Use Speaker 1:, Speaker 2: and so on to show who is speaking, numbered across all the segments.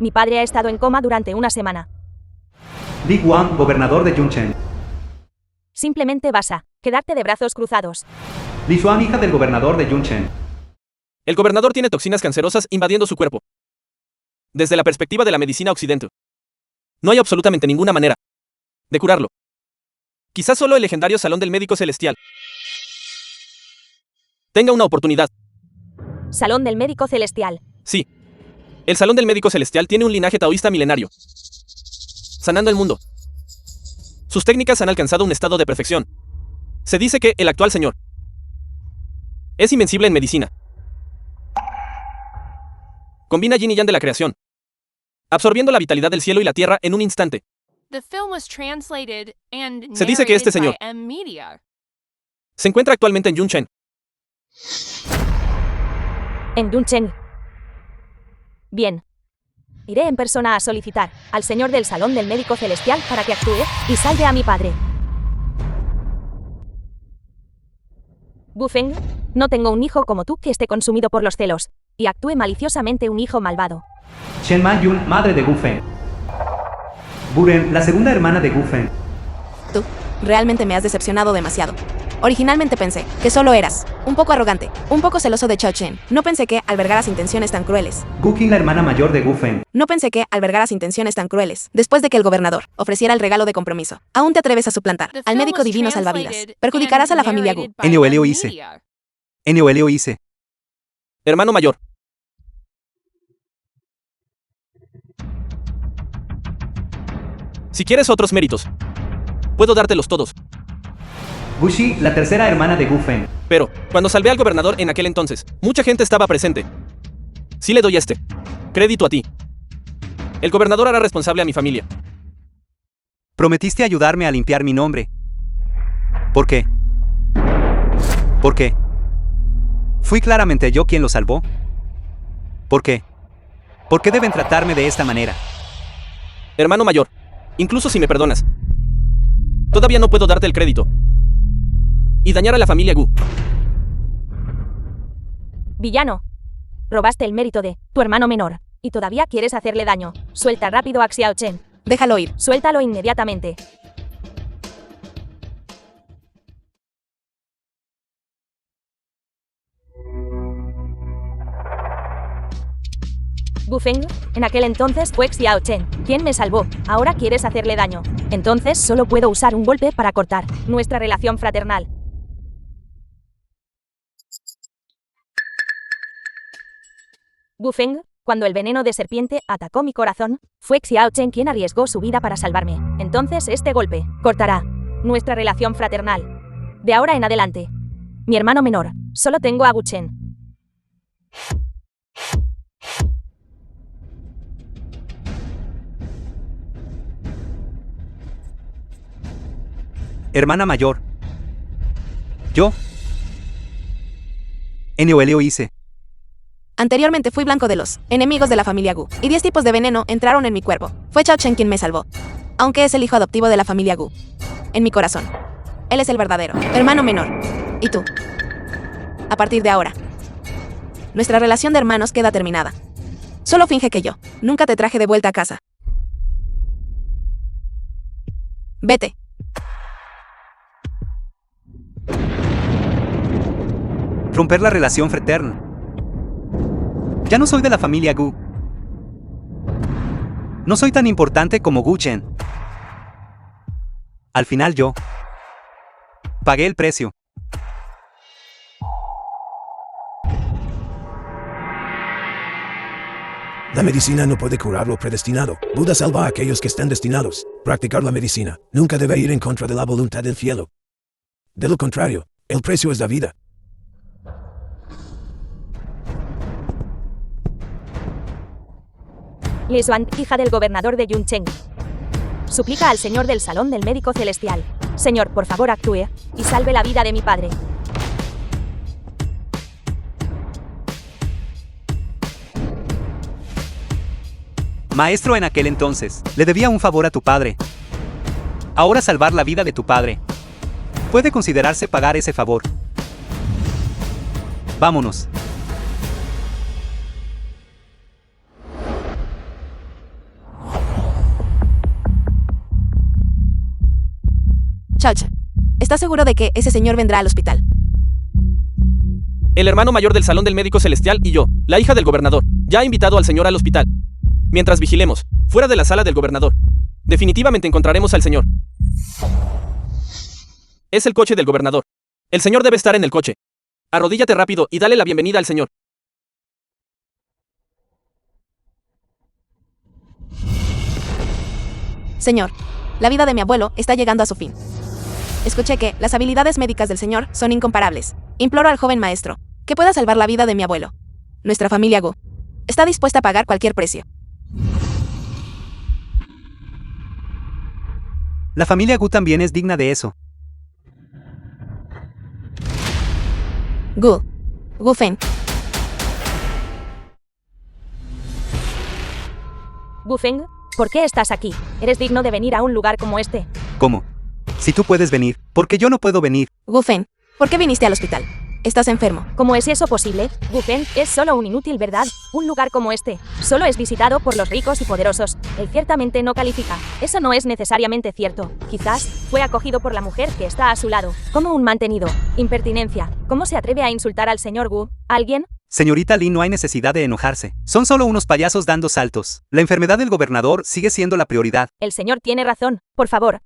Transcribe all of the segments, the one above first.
Speaker 1: Mi padre ha estado en coma durante una semana.
Speaker 2: Li Guan, gobernador de Yunchen.
Speaker 1: Simplemente vas a quedarte de brazos cruzados.
Speaker 2: Li Xuan, hija del gobernador de Yunchen.
Speaker 3: El gobernador tiene toxinas cancerosas invadiendo su cuerpo. Desde la perspectiva de la medicina occidental, no hay absolutamente ninguna manera de curarlo. Quizás solo el legendario Salón del Médico Celestial tenga una oportunidad.
Speaker 1: Salón del Médico Celestial.
Speaker 3: Sí. El Salón del Médico Celestial tiene un linaje taoísta milenario, sanando el mundo. Sus técnicas han alcanzado un estado de perfección. Se dice que el actual señor es invencible en medicina. Combina yin y yang de la creación, absorbiendo la vitalidad del cielo y la tierra en un instante.
Speaker 4: Se dice que este señor
Speaker 3: Se encuentra actualmente en Yunchen.
Speaker 1: En Yunchen. Bien. Iré en persona a solicitar al señor del Salón del Médico Celestial para que actúe y salve a mi padre. Bufeng, no tengo un hijo como tú que esté consumido por los celos y actúe maliciosamente un hijo malvado.
Speaker 2: Shen Ma Yun, madre de Gu Feng. Buren, la segunda hermana de Gu Feng.
Speaker 5: Tú, realmente me has decepcionado demasiado. Originalmente pensé que solo eras un poco arrogante, un poco celoso de Chao Chen. No pensé que albergaras intenciones tan crueles.
Speaker 2: Gu Qin, la hermana mayor de Gu Feng.
Speaker 5: No pensé que albergaras intenciones tan crueles. Después de que el gobernador ofreciera el regalo de compromiso, aún te atreves a suplantar al médico divino salvavidas. Perjudicarás a la familia Gu.
Speaker 2: Enio Helio hice. Enio Helio hice.
Speaker 3: Hermano mayor. Si quieres otros méritos, puedo dártelos todos.
Speaker 2: Gu Shi, la tercera hermana de Gu Feng.
Speaker 3: Pero, cuando salvé al gobernador en aquel entonces, mucha gente estaba presente. Sí le doy crédito a ti. El gobernador hará responsable a mi familia.
Speaker 2: Prometiste ayudarme a limpiar mi nombre. ¿Por qué? ¿Por qué? ¿Fui claramente yo quien lo salvó? ¿Por qué? ¿Por qué deben tratarme de esta manera?
Speaker 3: Hermano mayor, incluso si me perdonas, todavía no puedo darte el crédito y dañar a la familia Gu.
Speaker 1: Villano. Robaste el mérito de tu hermano menor y todavía quieres hacerle daño. Suelta rápido a Xiao Chen.
Speaker 5: Déjalo ir.
Speaker 1: Suéltalo inmediatamente. Bufeng, en aquel entonces fue Xiao Chen quien me salvó. Ahora quieres hacerle daño. Entonces solo puedo usar un golpe para cortar nuestra relación fraternal. Bufeng, cuando el veneno de serpiente atacó mi corazón, fue Xiao Chen quien arriesgó su vida para salvarme. Entonces este golpe cortará nuestra relación fraternal. De ahora en adelante, mi hermano menor, solo tengo a Gu Chen.
Speaker 2: Hermana mayor. Yo. Enio Helio hice.
Speaker 5: Anteriormente fui blanco de los enemigos de la familia Gu, y 10 tipos de veneno entraron en mi cuerpo. Fue Chao Chen quien me salvó, aunque es el hijo adoptivo de la familia Gu. En mi corazón, él es el verdadero hermano menor. ¿Y tú? A partir de ahora, nuestra relación de hermanos queda terminada. Solo finge que yo nunca te traje de vuelta a casa. Vete.
Speaker 2: Romper la relación fraterna. Ya no soy de la familia Gu. No soy tan importante como Gu Chen. Al final yo pagué el precio.
Speaker 6: La medicina no puede curar lo predestinado. Buda salva a aquellos que están destinados. Practicar la medicina nunca debe ir en contra de la voluntad del cielo. De lo contrario, el precio es la vida.
Speaker 1: Li Xuan, hija del gobernador de Yunchen. Suplica al señor del Salón del Médico Celestial. Señor, por favor actúe y salve la vida de mi padre.
Speaker 2: Maestro, en aquel entonces, le debía un favor a tu padre. Ahora salvar la vida de tu padre puede considerarse pagar ese favor. Vámonos.
Speaker 5: Chauch, ¿estás seguro de que ese señor vendrá al hospital?
Speaker 3: El hermano mayor del Salón del Médico Celestial y yo, la hija del gobernador, ya ha invitado al señor al hospital. Mientras vigilemos, fuera de la sala del gobernador, definitivamente encontraremos al señor. Es el coche del gobernador. El señor debe estar en el coche. Arrodíllate rápido y dale la bienvenida al señor.
Speaker 5: Señor, la vida de mi abuelo está llegando a su fin. Escuché que las habilidades médicas del señor son incomparables. Imploro al joven maestro que pueda salvar la vida de mi abuelo. Nuestra familia Gu está dispuesta a pagar cualquier precio.
Speaker 2: La familia Gu también es digna de eso.
Speaker 5: Gu Feng.
Speaker 1: Gu Feng, ¿por qué estás aquí? ¿Eres digno de venir a un lugar como este?
Speaker 2: ¿Cómo? Si tú puedes venir, ¿por qué yo no puedo venir?
Speaker 5: Gu Feng, ¿por qué viniste al hospital? Estás enfermo.
Speaker 1: ¿Cómo es eso posible? Gu Feng es solo un inútil, ¿verdad? Un lugar como este solo es visitado por los ricos y poderosos. Él ciertamente no califica. Eso no es necesariamente cierto. Quizás fue acogido por la mujer que está a su lado. Como un mantenido. Impertinencia. ¿Cómo se atreve a insultar al señor Gu? ¿Alguien?
Speaker 2: Señorita Lee, no hay necesidad de enojarse. Son solo unos payasos dando saltos. La enfermedad del gobernador sigue siendo la prioridad.
Speaker 1: El señor tiene razón. Por favor.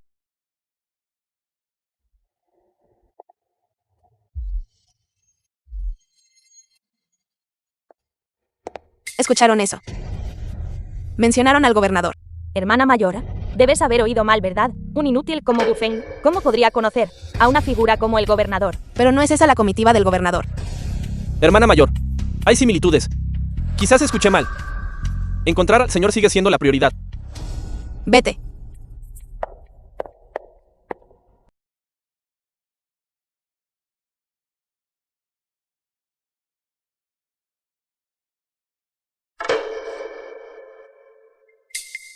Speaker 5: ¿Escucharon eso? Mencionaron al gobernador.
Speaker 1: Hermana mayor, debes haber oído mal, ¿verdad? Un inútil como Gu Feng, ¿cómo podría conocer a una figura como el gobernador?
Speaker 5: Pero no es esa la comitiva del gobernador.
Speaker 3: Hermana mayor, hay similitudes. Quizás escuché mal. Encontrar al señor sigue siendo la prioridad.
Speaker 5: Vete.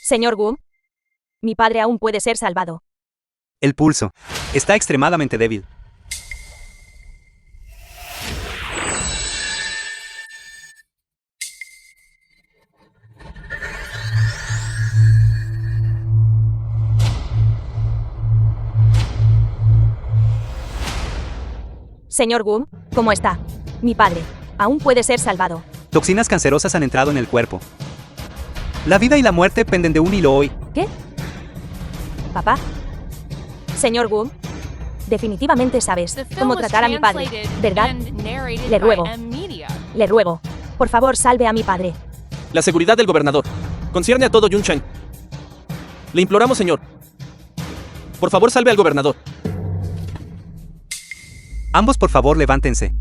Speaker 1: Señor Gu, mi padre aún puede ser salvado.
Speaker 2: El pulso está extremadamente débil.
Speaker 1: Señor Gu, ¿cómo está? Mi padre aún puede ser salvado.
Speaker 2: Toxinas cancerosas han entrado en el cuerpo. La vida y la muerte penden de un hilo hoy.
Speaker 1: ¿Qué? ¿Papá? Señor Gu, definitivamente sabes cómo tratar a mi padre, ¿verdad? Le ruego, por favor, salve a mi padre.
Speaker 3: La seguridad del gobernador concierne a todo Yuncheng. Le imploramos, señor. Por favor, salve al gobernador.
Speaker 2: Ambos, por favor, levántense.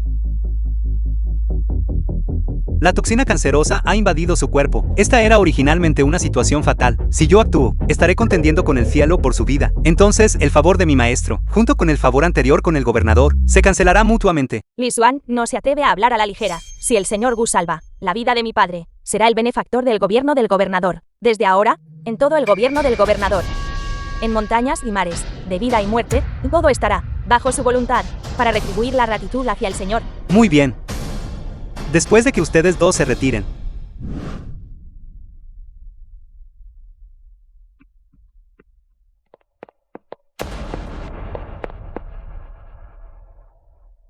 Speaker 2: La toxina cancerosa ha invadido su cuerpo. Esta era originalmente una situación fatal. Si yo actúo, estaré contendiendo con el cielo por su vida. Entonces, el favor de mi maestro, junto con el favor anterior con el gobernador, se cancelará mutuamente.
Speaker 1: Li Xuan no se atreve a hablar a la ligera. Si el señor Gu salva la vida de mi padre, será el benefactor del gobierno del gobernador. Desde ahora, en todo el gobierno del gobernador. En montañas y mares, de vida y muerte, todo estará bajo su voluntad, para retribuir la gratitud hacia el señor.
Speaker 2: Muy bien. Después de que ustedes dos se retiren.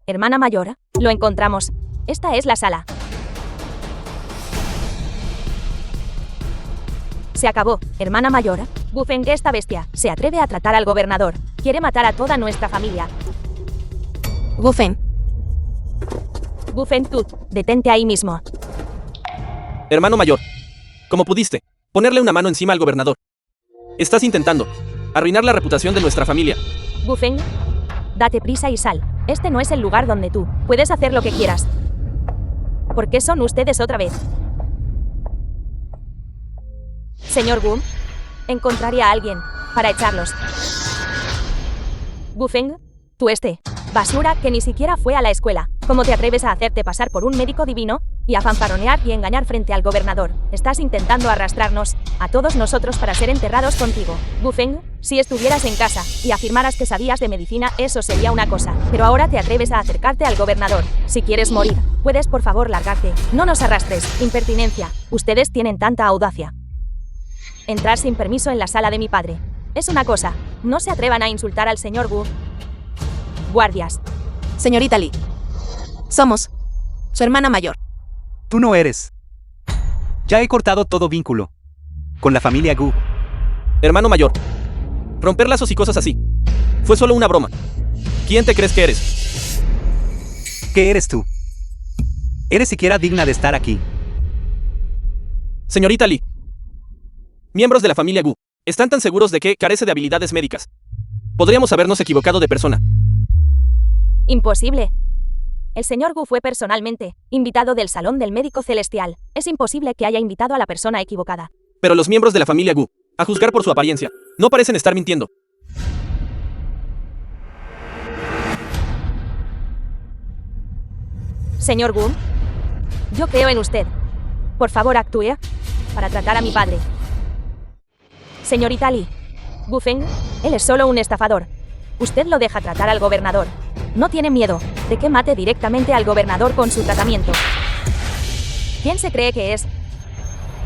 Speaker 1: Hermana mayor, lo encontramos. Esta es la sala. Se acabó, hermana mayor. Gu Feng, esta bestia se atreve a tratar al gobernador. Quiere matar a toda nuestra familia.
Speaker 5: Gu Feng.
Speaker 1: Gu Feng, tú, detente ahí mismo.
Speaker 3: Hermano mayor, ¿cómo pudiste ponerle una mano encima al gobernador? Estás intentando arruinar la reputación de nuestra familia.
Speaker 1: Gu Feng, date prisa y sal. Este no es el lugar donde tú puedes hacer lo que quieras. ¿Por qué son ustedes otra vez? Señor Gu, encontraré a alguien para echarlos. Gu Feng, tú basura que ni siquiera fue a la escuela. ¿Cómo te atreves a hacerte pasar por un médico divino y a fanfarronear y engañar frente al gobernador? Estás intentando arrastrarnos a todos nosotros para ser enterrados contigo. Gu Feng, si estuvieras en casa y afirmaras que sabías de medicina, eso sería una cosa. Pero ahora te atreves a acercarte al gobernador. Si quieres morir, puedes por favor largarte. No nos arrastres. Impertinencia. Ustedes tienen tanta audacia. Entrar sin permiso en la sala de mi padre. Es una cosa. No se atrevan a insultar al señor Gu. Guardias.
Speaker 5: Señorita Lee. Somos su hermana mayor.
Speaker 2: Tú no eres. Ya he cortado todo vínculo con la familia Gu.
Speaker 3: Hermano mayor. Romper lazos y cosas así. Fue solo una broma. ¿Quién te crees que eres?
Speaker 2: ¿Qué eres tú? ¿Eres siquiera digna de estar aquí?
Speaker 3: Señorita Lee. Miembros de la familia Gu están tan seguros de que carece de habilidades médicas. Podríamos habernos equivocado de persona.
Speaker 1: Imposible. El señor Gu fue personalmente invitado del Salón del Médico Celestial. Es imposible que haya invitado a la persona equivocada.
Speaker 3: Pero los miembros de la familia Gu, a juzgar por su apariencia, no parecen estar mintiendo.
Speaker 1: Señor Gu, yo creo en usted. Por favor, actúe para tratar a mi padre. Señorita Lee, Gu Feng, él es solo un estafador. Usted lo deja tratar al gobernador. No tiene miedo de que mate directamente al gobernador con su tratamiento. ¿Quién se cree que es?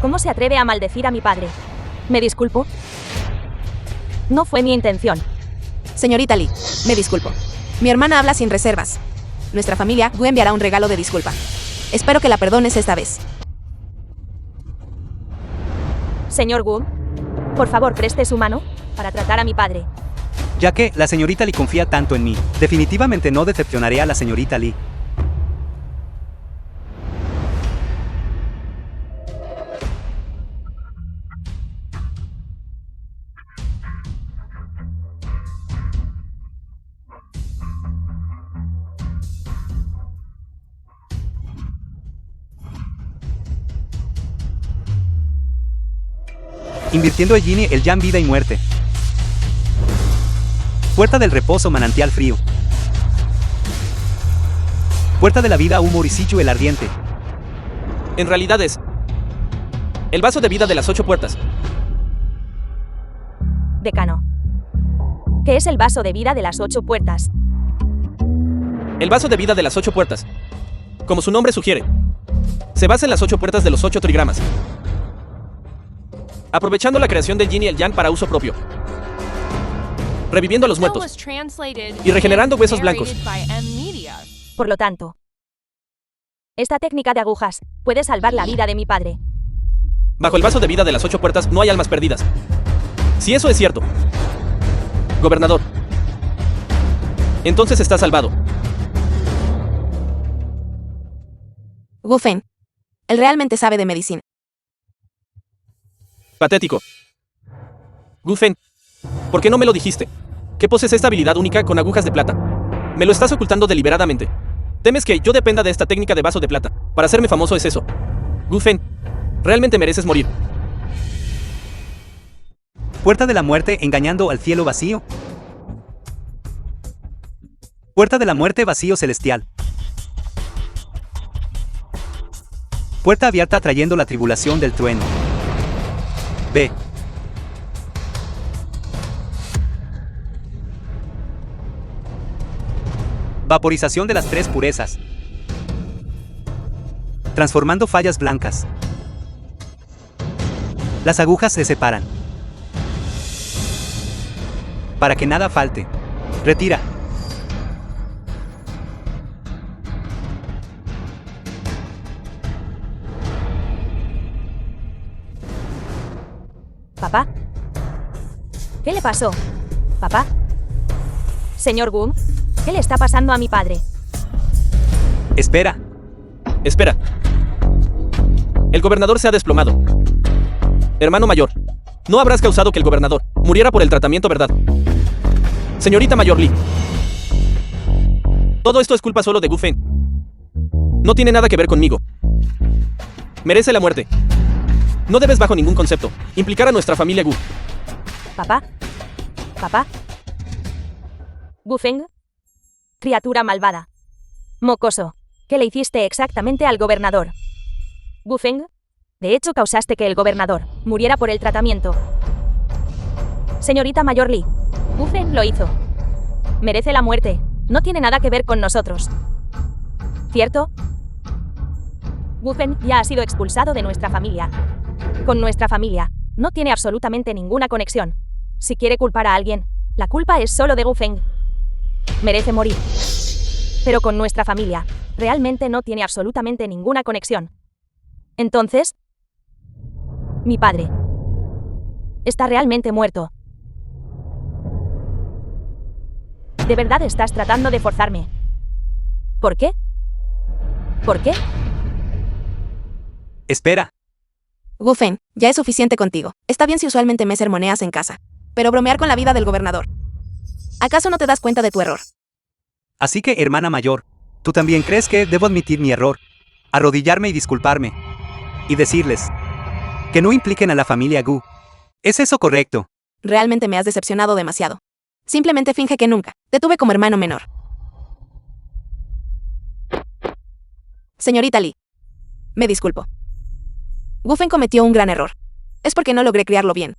Speaker 1: ¿Cómo se atreve a maldecir a mi padre? ¿Me disculpo? No fue mi intención.
Speaker 5: Señorita Lee, me disculpo. Mi hermana habla sin reservas. Nuestra familia Gu enviará un regalo de disculpa. Espero que la perdones esta vez.
Speaker 1: Señor Gu, por favor preste su mano para tratar a mi padre.
Speaker 2: Ya que la señorita Lee confía tanto en mí, definitivamente no decepcionaré a la señorita Lee. Invirtiendo el Yin y el Yang, vida y muerte. Puerta del reposo, manantial frío. Puerta de la vida, Humor y Sichu el ardiente.
Speaker 3: En realidad es el vaso de vida de las 8 puertas.
Speaker 1: Decano. ¿Qué es el vaso de vida de las 8 puertas?
Speaker 3: El vaso de vida de las 8 puertas, como su nombre sugiere, se basa en las 8 puertas de los 8 trigramas, aprovechando la creación del Yin y el Yang para uso propio, reviviendo a los muertos y regenerando huesos blancos.
Speaker 1: Por lo tanto, esta técnica de agujas puede salvar la vida de mi padre.
Speaker 3: Bajo el vaso de vida de las 8 puertas no hay almas perdidas. Si eso es cierto, gobernador, entonces está salvado.
Speaker 5: Gu Feng. Él realmente sabe de medicina.
Speaker 3: Patético. Gu Feng, ¿por qué no me lo dijiste? Que posees esta habilidad única con agujas de plata. Me lo estás ocultando deliberadamente. ¿Temes que yo dependa de esta técnica de vaso de plata? Para hacerme famoso es eso. Gu Feng, realmente mereces morir.
Speaker 2: Puerta de la muerte, engañando al cielo vacío. Puerta de la muerte, vacío celestial. Puerta abierta, trayendo la tribulación del trueno. B. Vaporización de las 3 purezas. Transformando fallas blancas. Las agujas se separan. Para que nada falte. Retira.
Speaker 1: ¿Papá? ¿Qué le pasó? ¿Papá? Señor Gu, ¿qué le está pasando a mi padre?
Speaker 2: Espera.
Speaker 3: Espera. El gobernador se ha desplomado. Hermano mayor, no habrás causado que el gobernador muriera por el tratamiento, ¿verdad? Señorita mayor Lee. Todo esto es culpa solo de Gu Feng. No tiene nada que ver conmigo. Merece la muerte. No debes bajo ningún concepto implicar a nuestra familia Gu.
Speaker 1: ¿Papá? ¿Papá? Gu Feng. Criatura malvada. Mocoso. ¿Qué le hiciste exactamente al gobernador? Gu Feng. De hecho, causaste que el gobernador muriera por el tratamiento. Señorita mayor Lee. Gu Feng lo hizo. Merece la muerte. No tiene nada que ver con nosotros. ¿Cierto? Gu Feng ya ha sido expulsado de nuestra familia. Con nuestra familia, no tiene absolutamente ninguna conexión. Si quiere culpar a alguien, la culpa es solo de Gu Feng. Merece morir. Pero con nuestra familia, realmente no tiene absolutamente ninguna conexión. Entonces, mi padre está realmente muerto. ¿De verdad estás tratando de forzarme? ¿Por qué? ¿Por qué?
Speaker 2: Espera.
Speaker 5: Gu Feng, ya es suficiente contigo. Está bien si usualmente me sermoneas en casa, pero bromear con la vida del gobernador. ¿Acaso no te das cuenta de tu error?
Speaker 2: Así que, hermana mayor, ¿tú también crees que debo admitir mi error? Arrodillarme y disculparme. Y decirles que no impliquen a la familia Gu. ¿Es eso correcto?
Speaker 5: Realmente me has decepcionado demasiado. Simplemente finge que nunca te tuve como hermano menor. Señorita Lee, me disculpo. Gu Feng cometió un gran error. Es porque no logré criarlo bien.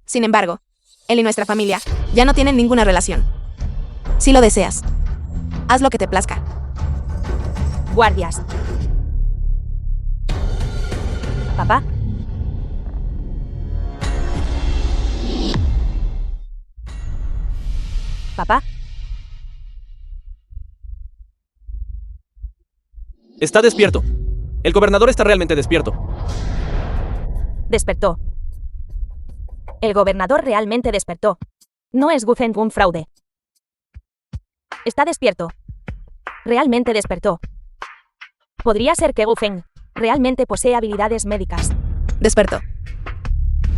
Speaker 5: Sin embargo, él y nuestra familia ya no tienen ninguna relación. Si lo deseas, haz lo que te plazca.
Speaker 1: Guardias. Papá. Papá.
Speaker 3: Está despierto. El gobernador está realmente despierto.
Speaker 1: Despertó. El gobernador realmente despertó. No es Gu Feng un fraude. Está despierto. Realmente despertó. Podría ser que Gu Feng realmente posee habilidades médicas.
Speaker 5: Despertó.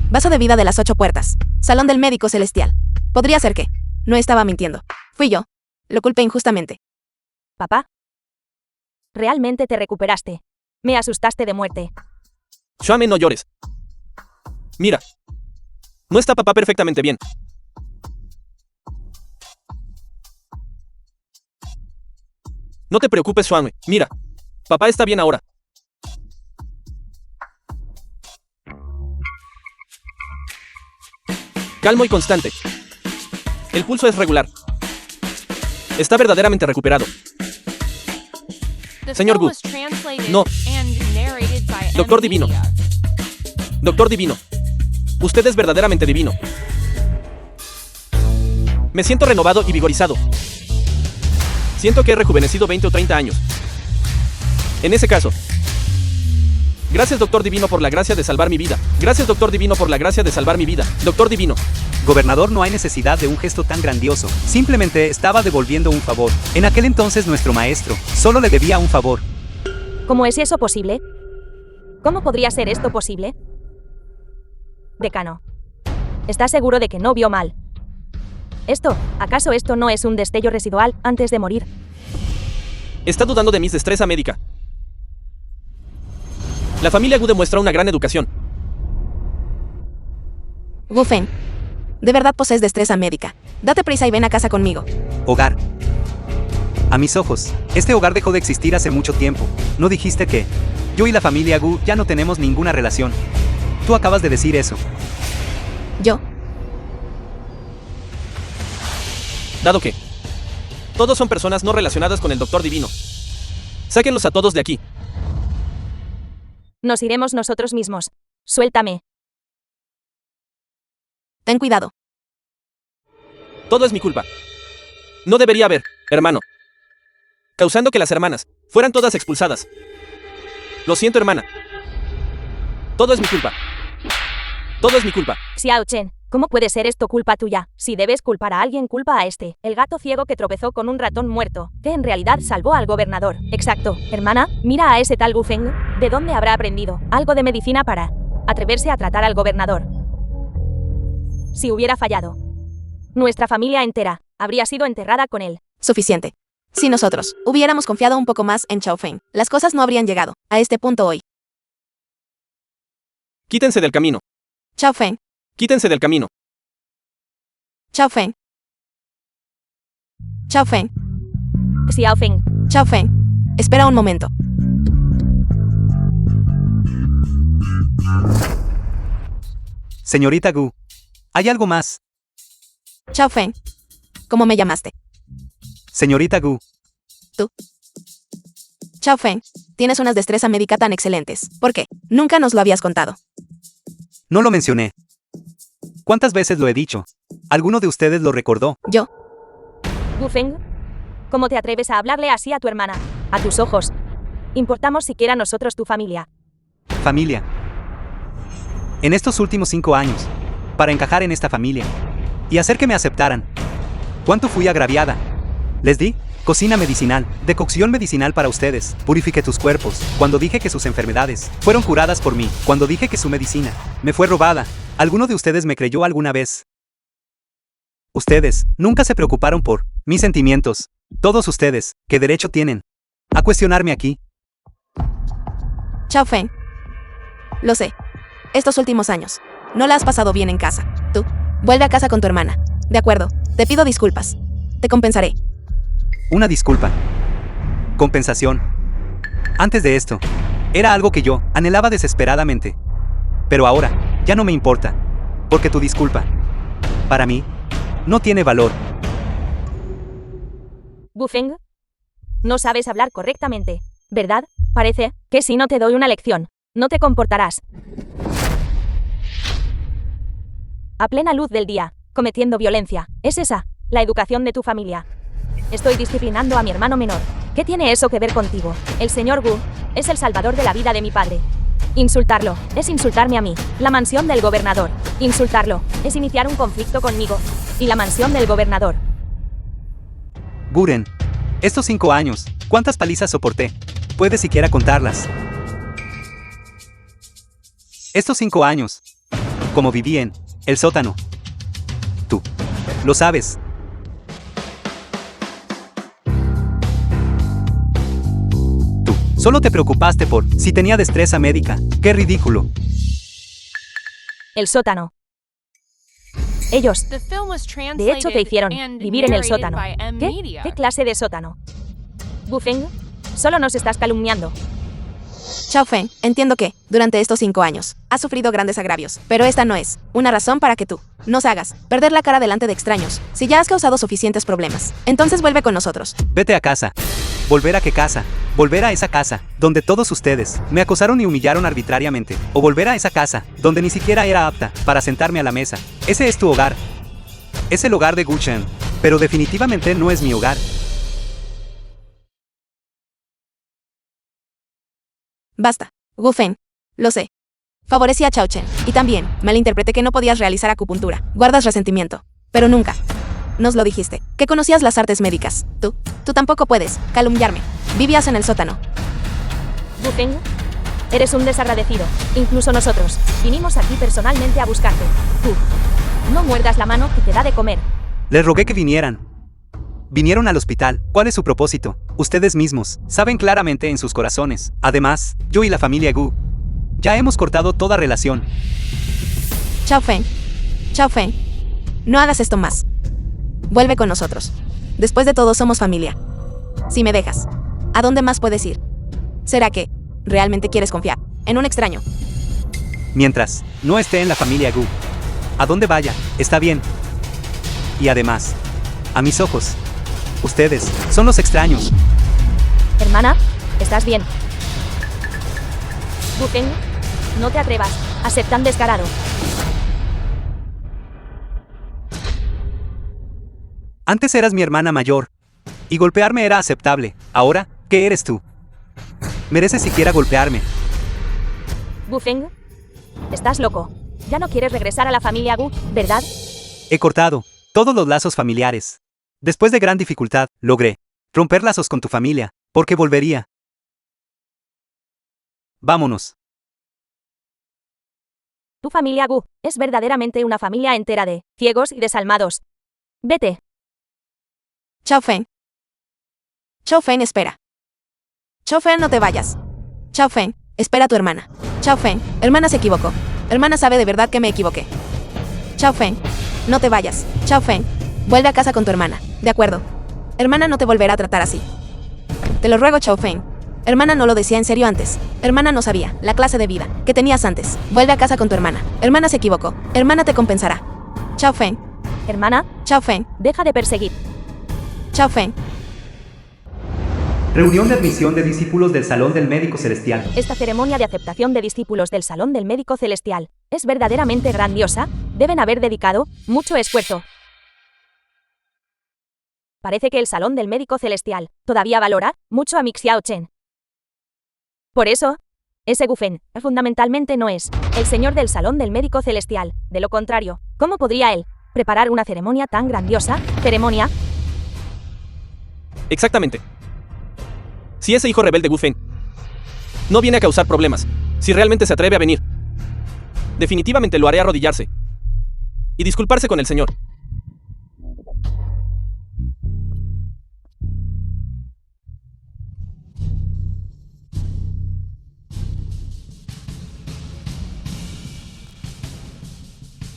Speaker 5: Vaso de vida de las 8 puertas. Salón del médico celestial. Podría ser que no estaba mintiendo. Fui yo. Lo culpé injustamente.
Speaker 1: Papá. Realmente te recuperaste. Me asustaste de muerte.
Speaker 3: Xuame, no llores. Mira. No está papá perfectamente bien. No te preocupes, Xuame. Mira. Papá está bien ahora. Calmo y constante. El pulso es regular. Está verdaderamente recuperado. Señor Gu. No. Doctor Divino. Doctor Divino. Usted es verdaderamente divino. Me siento renovado y vigorizado. Siento que he rejuvenecido 20 o 30 años. En ese caso, gracias, Doctor Divino, por la gracia de salvar mi vida. Gracias, Doctor Divino, por la gracia de salvar mi vida. Doctor Divino.
Speaker 2: Gobernador, no hay necesidad de un gesto tan grandioso. Simplemente estaba devolviendo un favor. En aquel entonces nuestro maestro solo le debía un favor.
Speaker 1: ¿Cómo es eso posible? ¿Cómo podría ser esto posible? Decano. ¿Estás seguro de que no vio mal? ¿Acaso esto no es un destello residual antes de morir?
Speaker 3: Está dudando de mi destreza médica. La familia Gu demuestra una gran educación.
Speaker 5: Gu Feng, de verdad posees destreza médica. Date prisa y ven a casa conmigo.
Speaker 2: Hogar. A mis ojos, este hogar dejó de existir hace mucho tiempo. ¿No dijiste que yo y la familia Gu ya no tenemos ninguna relación? Tú acabas de decir eso.
Speaker 5: Yo.
Speaker 3: Dado que todos son personas no relacionadas con el Doctor Divino, sáquenlos a todos de aquí.
Speaker 1: Nos iremos nosotros mismos. Suéltame.
Speaker 5: Ten cuidado.
Speaker 3: Todo es mi culpa. No debería haber, hermano, causando que las hermanas fueran todas expulsadas. Lo siento, hermana. Todo es mi culpa. Todo es mi culpa.
Speaker 1: Xiao Chen, ¿cómo puede ser esto culpa tuya? Si debes culpar a alguien, culpa a este, el gato ciego que tropezó con un ratón muerto, que en realidad salvó al gobernador. Exacto. Hermana, mira a ese tal Gu Feng. ¿De dónde habrá aprendido algo de medicina para atreverse a tratar al gobernador? Si hubiera fallado, nuestra familia entera habría sido enterrada con él.
Speaker 5: Suficiente. Si nosotros hubiéramos confiado un poco más en Xiao Feng, las cosas no habrían llegado a este punto hoy.
Speaker 3: Quítense del camino.
Speaker 5: Xiao Feng.
Speaker 3: Quítense del camino.
Speaker 5: Xiao Feng. Xiao Feng.
Speaker 1: Xiao Feng.
Speaker 5: Xiao Feng. Espera un momento.
Speaker 2: Señorita Gu, ¿hay algo más?
Speaker 5: Xiao Feng. ¿Cómo me llamaste?
Speaker 2: Señorita Gu,
Speaker 5: Xiao Feng. Tienes unas destrezas médicas tan excelentes. ¿Por qué? Nunca nos lo habías contado.
Speaker 2: no lo mencioné. ¿Cuántas veces lo he dicho? ¿Alguno de ustedes lo recordó?
Speaker 5: Yo.
Speaker 1: Gu Feng, ¿cómo te atreves a hablarle así a tu hermana? A tus ojos. ¿Importamos siquiera nosotros tu familia?
Speaker 2: Familia. En estos últimos 5 años, para encajar en esta familia y hacer que me aceptaran, ¿cuánto fui agraviada? Les di cocina medicinal, decocción medicinal para ustedes, purifiqué tus cuerpos, cuando dije que sus enfermedades fueron curadas por mí, cuando dije que su medicina me fue robada. ¿Alguno de ustedes me creyó alguna vez? Ustedes nunca se preocuparon por mis sentimientos. Todos ustedes, ¿qué derecho tienen a cuestionarme aquí?
Speaker 5: Chao Feng. Lo sé. Estos últimos años. No la has pasado bien en casa. Tú, vuelve a casa con tu hermana. De acuerdo, te pido disculpas. Te compensaré.
Speaker 2: Una disculpa. Compensación. Antes de esto, era algo que yo anhelaba desesperadamente. Pero ahora, ya no me importa. Porque tu disculpa, para mí, no tiene valor.
Speaker 1: Gu Feng, no sabes hablar correctamente, ¿verdad? Parece que si no te doy una lección, no te comportarás. A plena luz del día, cometiendo violencia. ¿Es esa la educación de tu familia? Estoy disciplinando a mi hermano menor. ¿Qué tiene eso que ver contigo? El señor Gu es el salvador de la vida de mi padre. Insultarlo es insultarme a mí. La mansión del gobernador. Insultarlo es iniciar un conflicto conmigo y la mansión del gobernador.
Speaker 2: Guren, estos 5 años, ¿cuántas palizas soporté? ¿Puedes siquiera contarlas? Estos 5 años, como viví en el sótano. Tú lo sabes. Tú solo te preocupaste por si tenía destreza médica. ¡Qué ridículo!
Speaker 1: El sótano. Ellos, de hecho, te hicieron vivir en el sótano. ¿Qué clase de sótano? Gu Feng, solo nos estás calumniando.
Speaker 5: Chao Feng, entiendo que, durante estos 5 años, has sufrido grandes agravios, pero esta no es una razón para que tú nos hagas perder la cara delante de extraños. Si ya has causado suficientes problemas, entonces vuelve con nosotros.
Speaker 2: Vete a casa. ¿Volver a qué casa? Volver a esa casa, donde todos ustedes me acosaron y humillaron arbitrariamente. O volver a esa casa, donde ni siquiera era apta para sentarme a la mesa. Ese es tu hogar. Es el hogar de Gu Chen, pero definitivamente no es mi hogar.
Speaker 5: Basta. Gu Feng. Lo sé. Favorecí a Chao Chen. Y también, malinterpreté que no podías realizar acupuntura. Guardas resentimiento. Pero nunca nos lo dijiste. Que conocías las artes médicas. Tú tampoco puedes calumniarme. Vivías en el sótano.
Speaker 1: Gu Feng, eres un desagradecido. Incluso nosotros vinimos aquí personalmente a buscarte. Tú, no muerdas la mano que te da de comer.
Speaker 2: Les rogué que vinieran. Vinieron al hospital. ¿Cuál es su propósito? Ustedes mismos saben claramente en sus corazones. Además, yo y la familia Gu ya hemos cortado toda relación.
Speaker 5: Chao Feng. Chao Feng. No hagas esto más. Vuelve con nosotros. Después de todo somos familia. Si me dejas, ¿a dónde más puedes ir? ¿Será que realmente quieres confiar en un extraño?
Speaker 2: Mientras no esté en la familia Gu, a donde vaya, está bien. Y además, a mis ojos, ustedes son los extraños.
Speaker 1: Hermana, ¿estás bien? Gu Feng, no te atrevas a ser tan descarado.
Speaker 2: Antes eras mi hermana mayor, y golpearme era aceptable. Ahora, ¿qué eres tú? ¿Mereces siquiera golpearme?
Speaker 1: Gu Feng, estás loco. Ya no quieres regresar a la familia Gu, ¿verdad?
Speaker 2: He cortado todos los lazos familiares. Después de gran dificultad, logré romper lazos con tu familia, porque volvería. Vámonos.
Speaker 1: Tu familia Gu es verdaderamente una familia entera de ciegos y desalmados. Vete.
Speaker 5: Chao Feng. Chao Feng, espera. Chao Feng, no te vayas. Chao Feng, espera a tu hermana. Chao Feng, hermana se equivocó. Hermana sabe de verdad que me equivoqué. Chao Feng, no te vayas. Chao Feng, vuelve a casa con tu hermana. De acuerdo. Hermana no te volverá a tratar así. Te lo ruego, Chao Feng. Hermana no lo decía en serio antes. Hermana no sabía la clase de vida que tenías antes. Vuelve a casa con tu hermana. Hermana se equivocó. Hermana te compensará. Chao Feng.
Speaker 1: Hermana,
Speaker 5: Chao Feng.
Speaker 1: deja de perseguir.
Speaker 5: Chao Feng.
Speaker 2: Reunión de admisión de discípulos del Salón del Médico Celestial.
Speaker 1: Esta ceremonia de aceptación de discípulos del Salón del Médico Celestial es verdaderamente grandiosa. Deben haber dedicado mucho esfuerzo. Parece que el salón del médico celestial todavía valora mucho a mi Xiao Chen. Por eso, ese Gu Feng fundamentalmente no es el señor del salón del médico celestial. De lo contrario, ¿cómo podría él preparar una ceremonia tan grandiosa? ¿Ceremonia?
Speaker 3: Exactamente. Si ese hijo rebelde Gu Feng no viene a causar problemas, si realmente se atreve a venir, definitivamente lo haré arrodillarse y disculparse con el señor.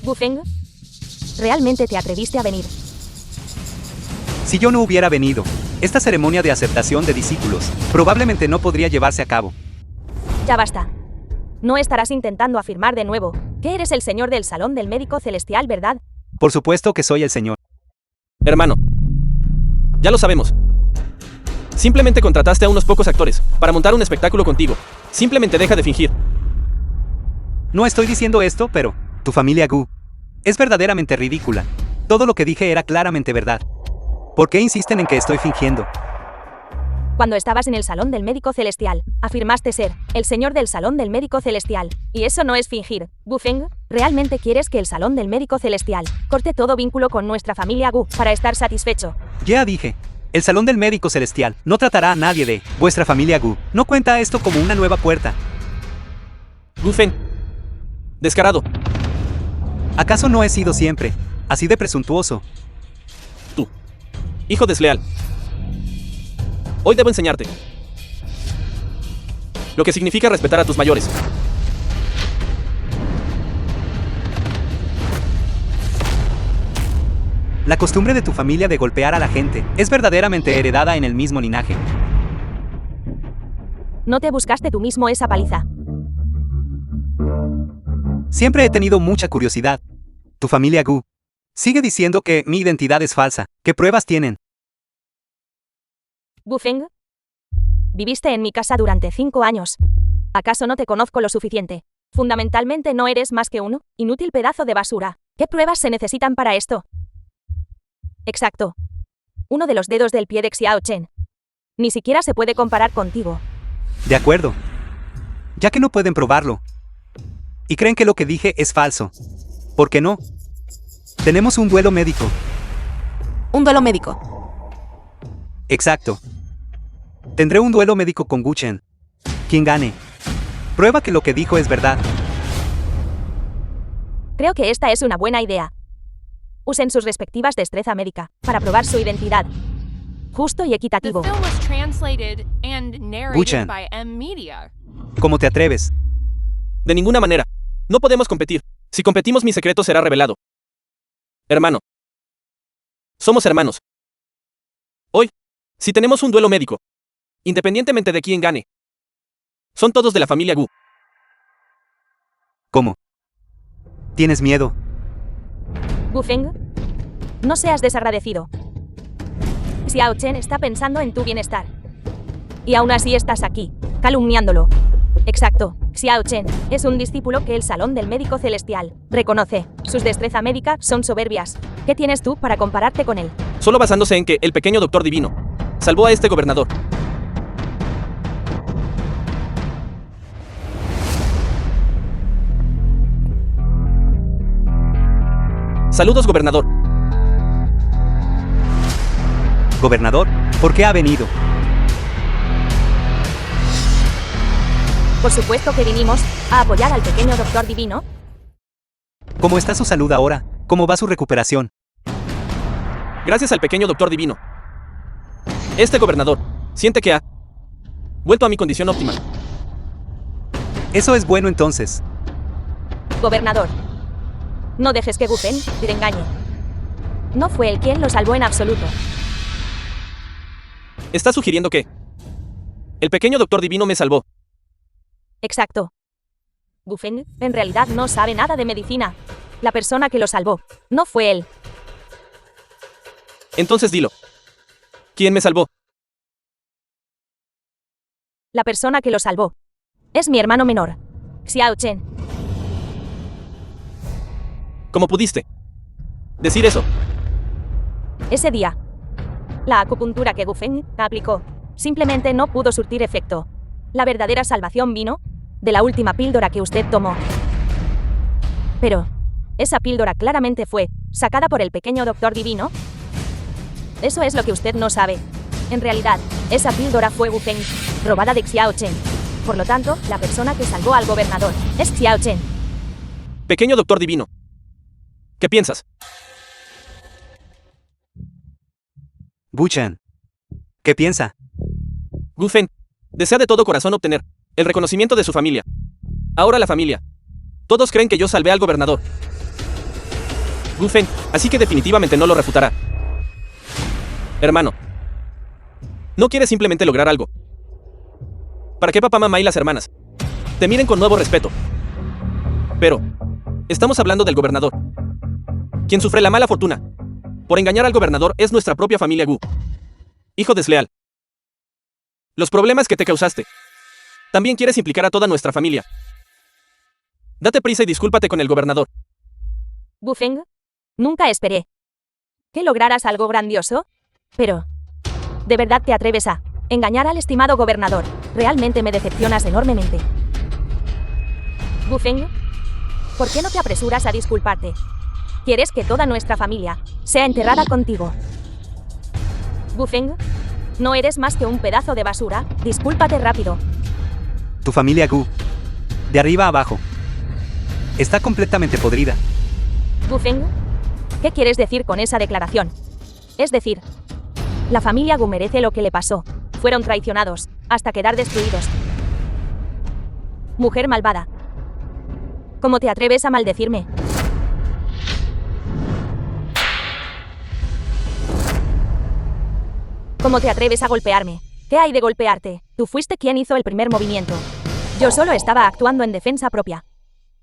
Speaker 1: Gu Feng, ¿realmente te atreviste a venir?
Speaker 2: Si yo no hubiera venido, esta ceremonia de aceptación de discípulos probablemente no podría llevarse a cabo.
Speaker 1: Ya basta. No estarás intentando afirmar de nuevo que eres el señor del salón del médico celestial, ¿verdad?
Speaker 2: Por supuesto que soy el señor.
Speaker 3: Hermano, ya lo sabemos. Simplemente contrataste a unos pocos actores para montar un espectáculo contigo. Simplemente deja de fingir.
Speaker 2: No estoy diciendo esto, pero tu familia Gu es verdaderamente ridícula. Todo lo que dije era claramente verdad. ¿Por qué insisten en que estoy fingiendo?
Speaker 1: Cuando estabas en el salón del médico celestial, afirmaste ser el señor del salón del médico celestial. Y eso no es fingir. Gu Feng, ¿realmente quieres que el salón del médico celestial corte todo vínculo con nuestra familia Gu para estar satisfecho?
Speaker 2: Ya dije, el salón del médico celestial no tratará a nadie de vuestra familia Gu. No cuenta esto como una nueva puerta.
Speaker 3: Gu Feng, descarado.
Speaker 2: ¿Acaso no he sido siempre así de presuntuoso?
Speaker 3: Tú, hijo desleal. Hoy debo enseñarte lo que significa respetar a tus mayores.
Speaker 2: La costumbre de tu familia de golpear a la gente es verdaderamente heredada en el mismo linaje.
Speaker 1: ¿No te buscaste tú mismo esa paliza?
Speaker 2: Siempre he tenido mucha curiosidad. Tu familia Gu sigue diciendo que mi identidad es falsa. ¿Qué pruebas tienen?
Speaker 1: Gu Feng, viviste en mi casa durante 5 años. ¿Acaso no te conozco lo suficiente? Fundamentalmente no eres más que un inútil pedazo de basura. ¿Qué pruebas se necesitan para esto? Exacto. Uno de los dedos del pie de Xiao Chen. Ni siquiera se puede comparar contigo.
Speaker 2: De acuerdo. Ya que no pueden probarlo. Y creen que lo que dije es falso. ¿Por qué no? Tenemos un duelo médico.
Speaker 5: Un duelo médico.
Speaker 2: Exacto. Tendré un duelo médico con Gu Chen. Quien gane prueba que lo que dijo es verdad.
Speaker 1: Creo que esta es una buena idea. Usen sus respectivas destreza médica para probar su identidad. Justo y equitativo.
Speaker 4: The film was translated and
Speaker 2: Buchan.
Speaker 4: narrated by M Media.
Speaker 2: ¿Cómo te atreves?
Speaker 3: De ninguna manera. No podemos competir. Si competimos, mi secreto será revelado. Hermano. Somos hermanos. Hoy, si tenemos un duelo médico, independientemente de quién gane, son todos de la familia Gu.
Speaker 2: ¿Cómo? ¿Tienes miedo?
Speaker 1: Gu Feng, no seas desagradecido. Xiao Chen está pensando en tu bienestar. Y aún así estás aquí, calumniándolo. Exacto, Xiao Chen es un discípulo que el salón del médico celestial reconoce. Sus destrezas médicas son soberbias. ¿Qué tienes tú para compararte con él?
Speaker 3: Solo basándose en que el pequeño doctor divino salvó a este gobernador. Saludos, gobernador.
Speaker 2: Gobernador, ¿por qué ha venido?
Speaker 1: Por supuesto que vinimos a apoyar al pequeño doctor divino.
Speaker 2: ¿Cómo está su salud ahora? ¿Cómo va su recuperación?
Speaker 3: Gracias al pequeño doctor divino, este gobernador siente que ha vuelto a mi condición óptima.
Speaker 2: Eso es bueno entonces.
Speaker 1: Gobernador, no dejes que Gu Feng te engañe. No fue él quien lo salvó en absoluto.
Speaker 3: Está sugiriendo que el pequeño doctor divino me salvó.
Speaker 1: Exacto. Gu Feng en realidad no sabe nada de medicina. La persona que lo salvó no fue él.
Speaker 3: Entonces dilo. ¿Quién me salvó?
Speaker 1: La persona que lo salvó es mi hermano menor, Xiao Chen.
Speaker 3: ¿Cómo pudiste decir eso?
Speaker 1: Ese día, la acupuntura que Gu Feng aplicó simplemente no pudo surtir efecto. La verdadera salvación vino de la última píldora que usted tomó. Pero, esa píldora claramente fue sacada por el pequeño doctor divino. Eso es lo que usted no sabe. En realidad, esa píldora fue Gu Feng, robada de Xiao Chen. Por lo tanto, la persona que salvó al gobernador es Xiao Chen.
Speaker 3: Pequeño doctor divino. ¿Qué piensas?
Speaker 2: Gu Chen. ¿Qué piensa?
Speaker 3: Gu Feng desea de todo corazón obtener el reconocimiento de su familia. Ahora la familia. Todos creen que yo salvé al gobernador. Gu Feng, así que definitivamente no lo refutará. Hermano, ¿no quieres simplemente lograr algo? Para que papá, mamá y las hermanas te miren con nuevo respeto. Pero, estamos hablando del gobernador. Quien sufre la mala fortuna por engañar al gobernador es nuestra propia familia Gu. Hijo desleal. Los problemas que te causaste. También quieres implicar a toda nuestra familia. Date prisa y discúlpate con el gobernador.
Speaker 1: Gu Feng, nunca esperé que lograras algo grandioso. Pero, ¿de verdad te atreves a engañar al estimado gobernador? Realmente me decepcionas enormemente. Gu Feng, ¿por qué no te apresuras a disculparte? ¿Quieres que toda nuestra familia sea enterrada contigo? Gu Feng, no eres más que un pedazo de basura. Discúlpate rápido.
Speaker 2: Tu familia Gu, de arriba a abajo, está completamente podrida.
Speaker 1: Gu Feng, ¿qué quieres decir con esa declaración? Es decir, la familia Gu merece lo que le pasó. Fueron traicionados, hasta quedar destruidos. Mujer malvada. ¿Cómo te atreves a maldecirme? ¿Cómo te atreves a golpearme? ¿Qué hay de golpearte? Tú fuiste quien hizo el primer movimiento. Yo solo estaba actuando en defensa propia.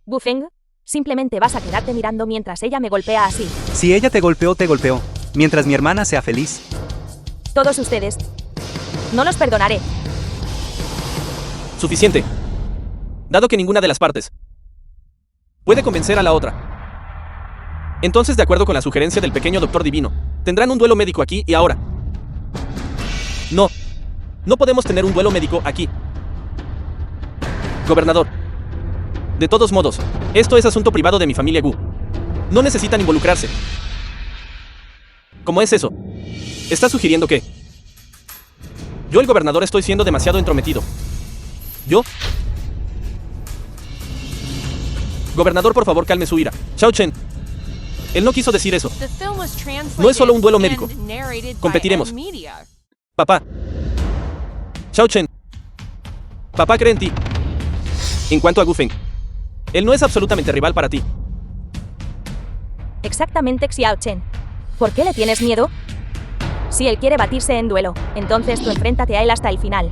Speaker 1: Gu Feng, simplemente vas a quedarte mirando mientras ella me golpea así.
Speaker 2: Si ella te golpeó, mientras mi hermana sea feliz.
Speaker 1: Todos ustedes. No los perdonaré.
Speaker 3: Suficiente. Dado que ninguna de las partes puede convencer a la otra. Entonces, de acuerdo con la sugerencia del pequeño doctor divino, tendrán un duelo médico aquí y ahora. No podemos tener un duelo médico aquí. Gobernador. De todos modos, esto es asunto privado de mi familia Gu. No necesitan involucrarse. ¿Cómo es eso? ¿Está sugiriendo que yo, el gobernador, estoy siendo demasiado entrometido? ¿Yo? Gobernador, por favor, calme su ira. Xiao Chen. Él no quiso decir eso.
Speaker 4: No es solo un duelo médico.
Speaker 3: Competiremos.
Speaker 4: Competiremos.
Speaker 3: Papá. Xiao Chen. Papá cree en ti. En cuanto a Gu Feng, él no es absolutamente rival para ti.
Speaker 1: Exactamente, Xiao Chen. ¿Por qué le tienes miedo? Si él quiere batirse en duelo, entonces tú enfréntate a él hasta el final.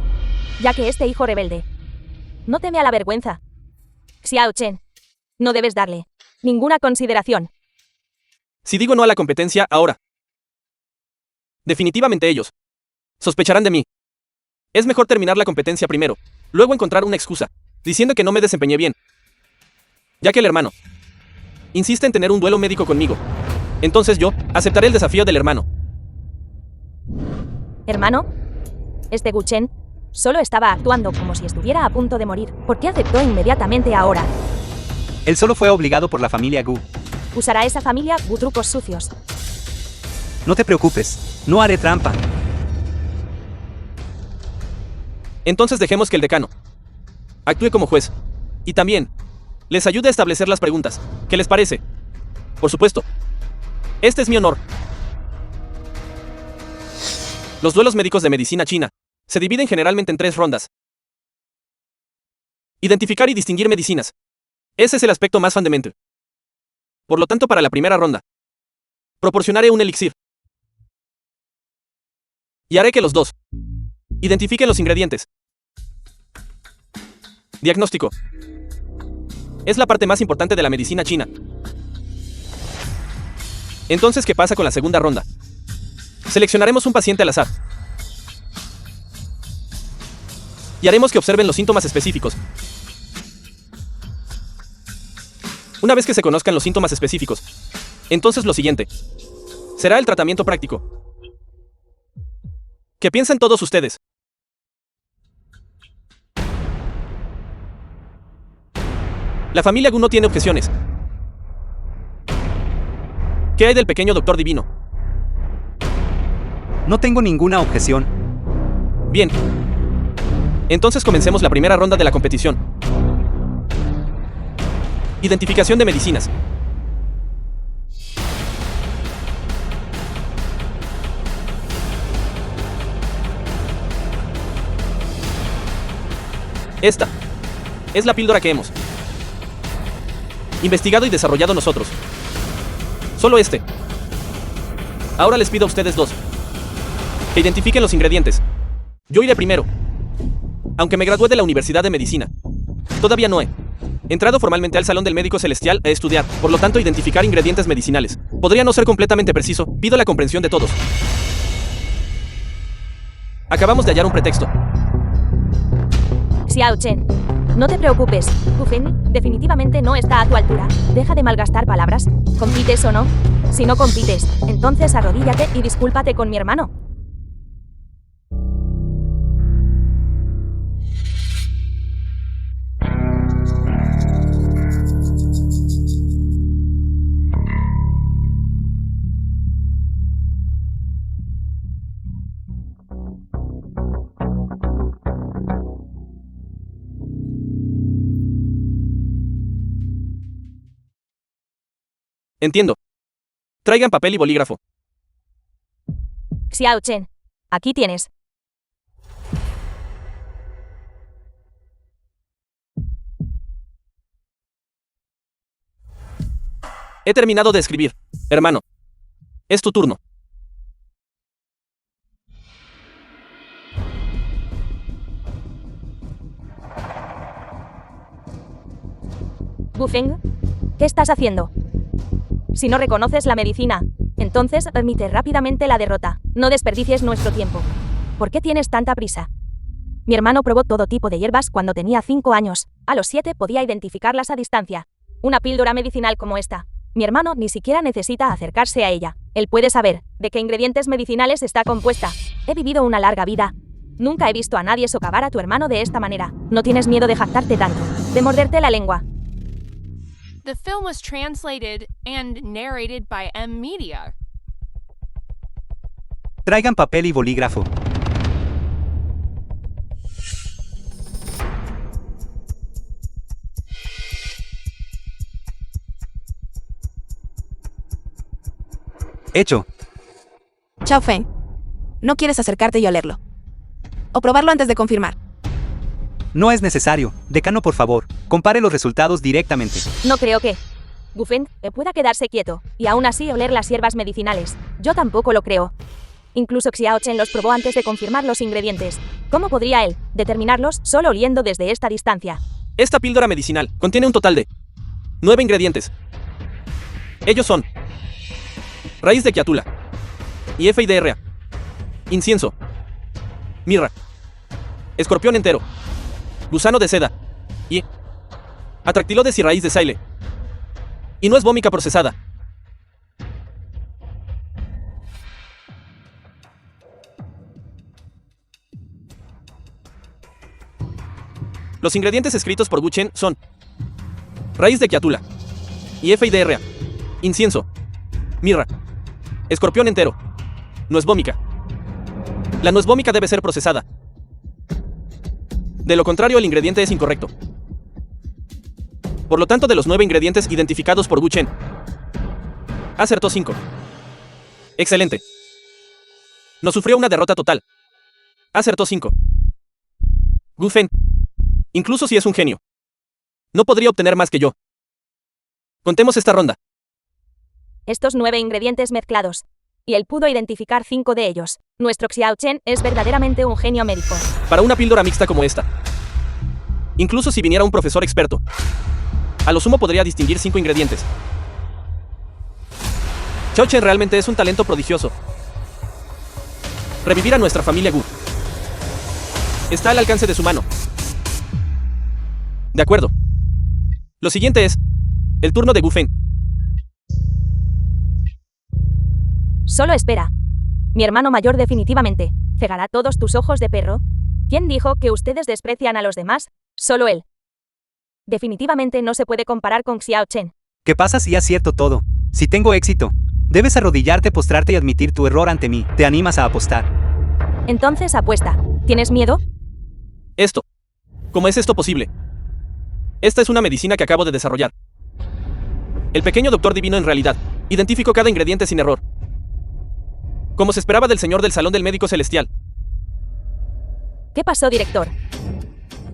Speaker 1: Ya que este hijo rebelde no teme a la vergüenza. Xiao Chen, no debes darle ninguna consideración.
Speaker 3: Si digo no a la competencia ahora, definitivamente ellos sospecharán de mí. Es mejor terminar la competencia primero, luego encontrar una excusa, diciendo que no me desempeñé bien. Ya que el hermano insiste en tener un duelo médico conmigo, entonces yo aceptaré el desafío del hermano.
Speaker 1: ¿Hermano? Este Gu Chen solo estaba actuando como si estuviera a punto de morir. ¿Por qué aceptó inmediatamente ahora?
Speaker 2: Él solo fue obligado por la familia Gu.
Speaker 1: Usará esa familia Gu trucos sucios.
Speaker 2: No te preocupes, no haré trampa.
Speaker 3: Entonces dejemos que el decano actúe como juez. Y también les ayude a establecer las preguntas. ¿Qué les parece? Por supuesto. Este es mi honor. Los duelos médicos de medicina china se dividen generalmente en 3 rondas. Identificar y distinguir medicinas. Ese es el aspecto más fundamental. Por lo tanto, para la primera ronda, proporcionaré un elixir. Y haré que los dos identifiquen los ingredientes. Diagnóstico. Es la parte más importante de la medicina china. Entonces, ¿qué pasa con la segunda ronda? Seleccionaremos un paciente al azar. Y haremos que observen los síntomas específicos. Una vez que se conozcan los síntomas específicos, entonces lo siguiente será el tratamiento práctico. ¿Qué piensan todos ustedes? La familia Gu no tiene objeciones. ¿Qué hay del pequeño doctor divino?
Speaker 2: No tengo ninguna objeción.
Speaker 3: Bien. Entonces comencemos la primera ronda de la competición. Identificación de medicinas. Esta es la píldora que hemos investigado y desarrollado nosotros. Solo este. Ahora les pido a ustedes dos que identifiquen los ingredientes. Yo iré primero. Aunque me gradué de la Universidad de Medicina, todavía no he entrado formalmente al Salón del Médico Celestial a estudiar, por lo tanto identificar ingredientes medicinales podría no ser completamente preciso. Pido la comprensión de todos. Acabamos de hallar un pretexto.
Speaker 1: Xiao Chen, no te preocupes. Gu Feng definitivamente no está a tu altura. Deja de malgastar palabras. ¿Compites o no? Si no compites, entonces arrodíllate y discúlpate con mi hermano.
Speaker 3: Entiendo. Traigan papel y bolígrafo.
Speaker 1: Xiao Chen, aquí tienes.
Speaker 3: He terminado de escribir, hermano. Es tu turno.
Speaker 1: Gu Feng, ¿qué estás haciendo? Si no reconoces la medicina, entonces admite rápidamente la derrota. No desperdicies nuestro tiempo. ¿Por qué tienes tanta prisa? Mi hermano probó todo tipo de hierbas cuando tenía 5 años. A los 7 podía identificarlas a distancia. Una píldora medicinal como esta. Mi hermano ni siquiera necesita acercarse a ella. Él puede saber de qué ingredientes medicinales está compuesta. He vivido una larga vida. Nunca he visto a nadie socavar a tu hermano de esta manera. No tienes miedo de jactarte tanto, de morderte la lengua.
Speaker 4: The film was translated and narrated by M Media.
Speaker 2: Traigan papel y bolígrafo. Hecho.
Speaker 5: Xiao Feng, ¿no quieres acercarte y olerlo? O probarlo antes de confirmar.
Speaker 2: No es necesario. Decano, por favor, compare los resultados directamente.
Speaker 1: No creo que Gu Feng pueda quedarse quieto y aún así oler las hierbas medicinales. Yo tampoco lo creo. Incluso Xiao Chen los probó antes de confirmar los ingredientes. ¿Cómo podría él determinarlos solo oliendo desde esta distancia?
Speaker 3: Esta píldora medicinal contiene un total de 9 ingredientes. Ellos son raíz de quiatula, IFIDRA, incienso, mirra, escorpión entero, gusano de seda y atractilodes y raíz de saile. Y nuez vómica procesada. Los ingredientes escritos por Gu Chen son raíz de quiatula, IFIDRA, incienso, mirra, escorpión entero, nuez vómica. La nuez vómica debe ser procesada. De lo contrario, el ingrediente es incorrecto. Por lo tanto, de los 9 ingredientes identificados por Gu Chen, acertó 5. Excelente. No sufrió una derrota total. Acertó 5. Gu Feng, incluso si es un genio, no podría obtener más que yo. Contemos esta ronda.
Speaker 1: Estos 9 ingredientes mezclados. Y él pudo identificar 5 de ellos. Nuestro Xiao Chen es verdaderamente un genio médico.
Speaker 3: Para una píldora mixta como esta, incluso si viniera un profesor experto, a lo sumo podría distinguir 5 ingredientes. Xiao Chen realmente es un talento prodigioso. Revivir a nuestra familia Gu está al alcance de su mano. De acuerdo. Lo siguiente es El turno de Gu Feng.
Speaker 1: Solo espera. Mi hermano mayor definitivamente cegará todos tus ojos de perro. ¿Quién dijo que ustedes desprecian a los demás? Solo él. Definitivamente no se puede comparar con Xiao Chen.
Speaker 2: ¿Qué pasa si acierto todo? Si tengo éxito, debes arrodillarte, postrarte y admitir tu error ante mí. ¿Te animas a apostar?
Speaker 1: Entonces apuesta. ¿Tienes miedo?
Speaker 3: Esto. ¿Cómo es esto posible? Esta es una medicina que acabo de desarrollar. El pequeño doctor divino en realidad identificó cada ingrediente sin error. Como se esperaba del señor del salón del médico celestial.
Speaker 1: ¿Qué pasó, director?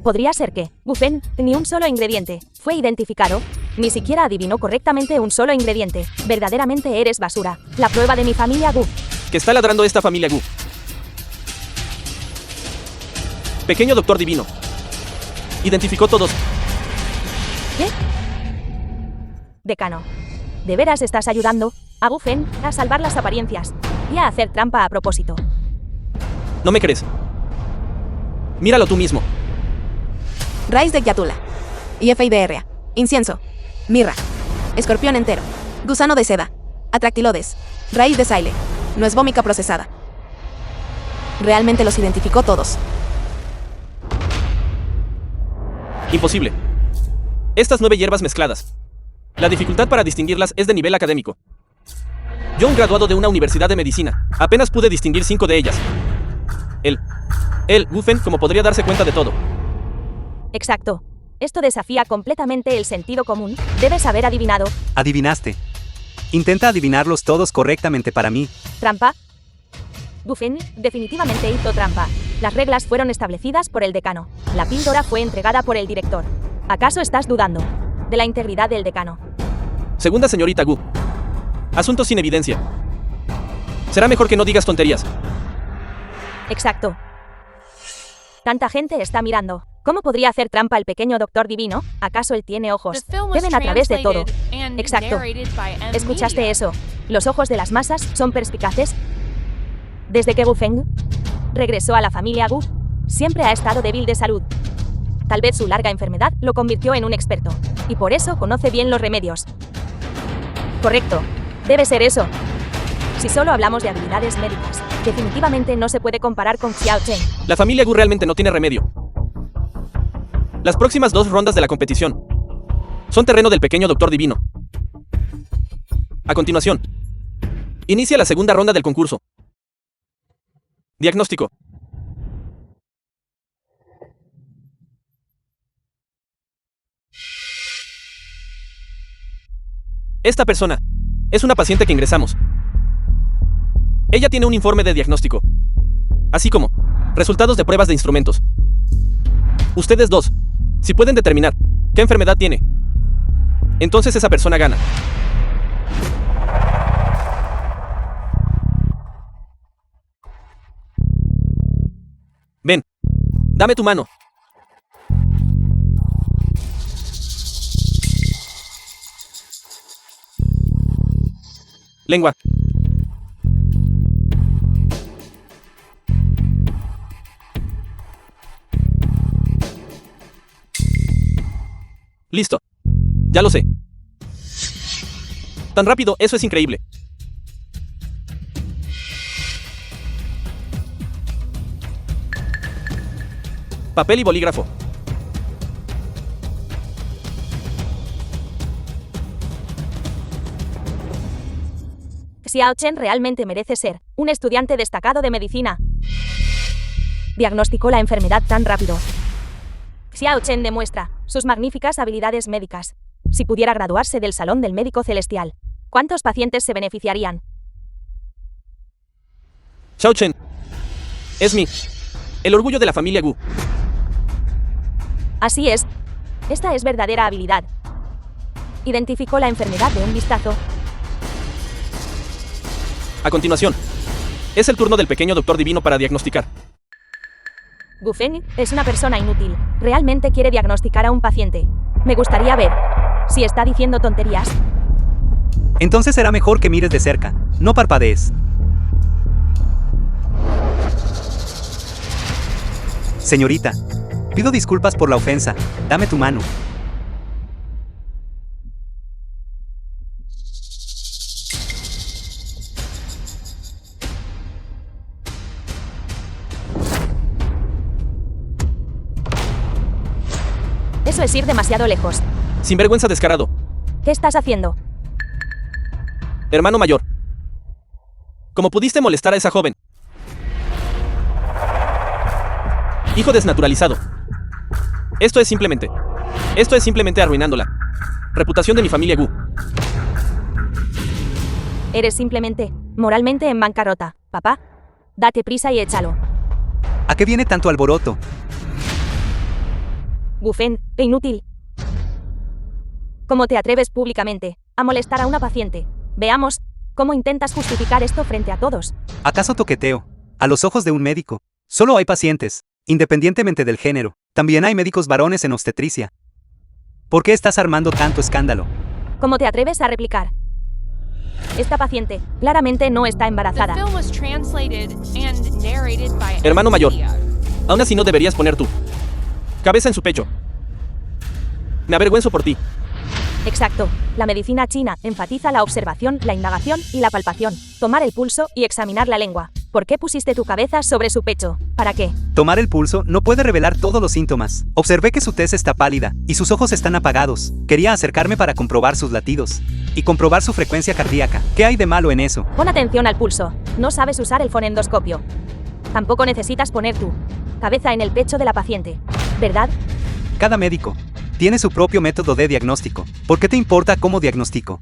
Speaker 1: Podría ser que Gu Feng ni un solo ingrediente fue identificado. Ni siquiera adivinó correctamente un solo ingrediente. Verdaderamente eres basura. La prueba de mi familia Gu.
Speaker 3: Que está ladrando esta familia Gu. Pequeño doctor divino. Identificó todos.
Speaker 1: ¿Qué? Decano. ¿De veras estás ayudando a Gu Feng a salvar las apariencias y a hacer trampa a propósito?
Speaker 3: ¿No me crees? Míralo tú mismo.
Speaker 5: Raíz de Yatula. IFIDRA. Incienso. Mirra. Escorpión entero. Gusano de seda. Atractilodes. Raíz de saile. Nuez vómica procesada. Realmente los identificó todos.
Speaker 3: Imposible. Estas 9 hierbas mezcladas. La dificultad para distinguirlas es de nivel académico. Yo, un graduado de una universidad de medicina, apenas pude distinguir 5 de ellas. Gu Feng, como podría darse cuenta de todo.
Speaker 1: Exacto. Esto desafía completamente el sentido común. Debes haber adivinado.
Speaker 2: Adivinaste. Intenta adivinarlos todos correctamente para mí.
Speaker 1: ¿Trampa? Gu Feng definitivamente hizo trampa. Las reglas fueron establecidas por el decano. La píldora fue entregada por el director. ¿Acaso estás dudando de la integridad del decano?
Speaker 3: Segunda señorita Gu. Asuntos sin evidencia. Será mejor que no digas tonterías.
Speaker 1: Exacto. Tanta gente está mirando. ¿Cómo podría hacer trampa el pequeño doctor divino? ¿Acaso él tiene ojos?
Speaker 4: The film was
Speaker 1: Ven a través de todo.
Speaker 4: translated and
Speaker 1: Exacto.
Speaker 4: narrated by M.
Speaker 1: ¿Escuchaste
Speaker 4: Media.
Speaker 1: eso? ¿Los ojos de las masas son perspicaces? Desde que Gu Feng regresó a la familia Gu, siempre ha estado débil de salud. Tal vez su larga enfermedad lo convirtió en un experto, y por eso conoce bien los remedios. Correcto. Debe ser eso. Si solo hablamos de habilidades médicas, definitivamente no se puede comparar con Xiao Chen.
Speaker 3: La familia Gu realmente no tiene remedio. Las próximas 2 rondas de la competición son terreno del pequeño doctor divino. A continuación, inicia la segunda ronda del concurso. Diagnóstico. Esta persona es una paciente que ingresamos. Ella tiene un informe de diagnóstico, así como resultados de pruebas de instrumentos. Ustedes dos, si pueden determinar qué enfermedad tiene, entonces esa persona gana. Ven, dame tu mano. Lengua. Listo. Ya lo sé. Tan rápido, eso es increíble. Papel y bolígrafo.
Speaker 1: Xiao Chen realmente merece ser un estudiante destacado de medicina. Diagnosticó la enfermedad tan rápido. Xiao Chen demuestra sus magníficas habilidades médicas. Si pudiera graduarse del Salón del Médico Celestial, ¿cuántos pacientes se beneficiarían?
Speaker 3: Xiao Chen. Es el orgullo de la familia Gu.
Speaker 1: Así es. Esta es verdadera habilidad. Identificó la enfermedad de un vistazo.
Speaker 3: A continuación, es el turno del pequeño doctor divino para diagnosticar.
Speaker 1: Gu Feng es una persona inútil. Realmente quiere diagnosticar a un paciente. Me gustaría ver si está diciendo tonterías.
Speaker 2: Entonces será mejor que mires de cerca. No parpadees. Señorita, pido disculpas por la ofensa. Dame tu mano.
Speaker 1: Eso es ir demasiado lejos.
Speaker 3: Sinvergüenza descarado.
Speaker 1: ¿Qué estás haciendo?
Speaker 3: Hermano mayor. ¿Cómo pudiste molestar a esa joven? Hijo desnaturalizado. Esto es simplemente arruinando la reputación de mi familia Gu.
Speaker 1: Eres simplemente, moralmente en bancarrota. Papá, date prisa y échalo.
Speaker 2: ¿A qué viene tanto alboroto?
Speaker 1: Gufen, qué inútil. ¿Cómo te atreves públicamente a molestar a una paciente? Veamos cómo intentas justificar esto frente a todos.
Speaker 2: ¿Acaso toqueteo? A los ojos de un médico, solo hay pacientes, independientemente del género. También hay médicos varones en obstetricia. ¿Por qué estás armando tanto escándalo?
Speaker 1: ¿Cómo te atreves a replicar? Esta paciente claramente no está
Speaker 4: The
Speaker 1: embarazada.
Speaker 4: film was translated and narrated by
Speaker 3: Hermano mayor.
Speaker 4: Media.
Speaker 3: Aún así no deberías poner tu cabeza en su pecho. Me avergüenzo por ti.
Speaker 1: Exacto. La medicina china enfatiza la observación, la indagación y la palpación. Tomar el pulso y examinar la lengua. ¿Por qué pusiste tu cabeza sobre su pecho? ¿Para qué?
Speaker 2: Tomar el pulso no puede revelar todos los síntomas. Observé que su tez está pálida y sus ojos están apagados. Quería acercarme para comprobar sus latidos y comprobar su frecuencia cardíaca. ¿Qué hay de malo en eso?
Speaker 1: Pon atención al pulso. No sabes usar el fonendoscopio. Tampoco necesitas poner tu cabeza en el pecho de la paciente, ¿verdad?
Speaker 2: Cada médico tiene su propio método de diagnóstico. ¿Por qué te importa cómo diagnostico?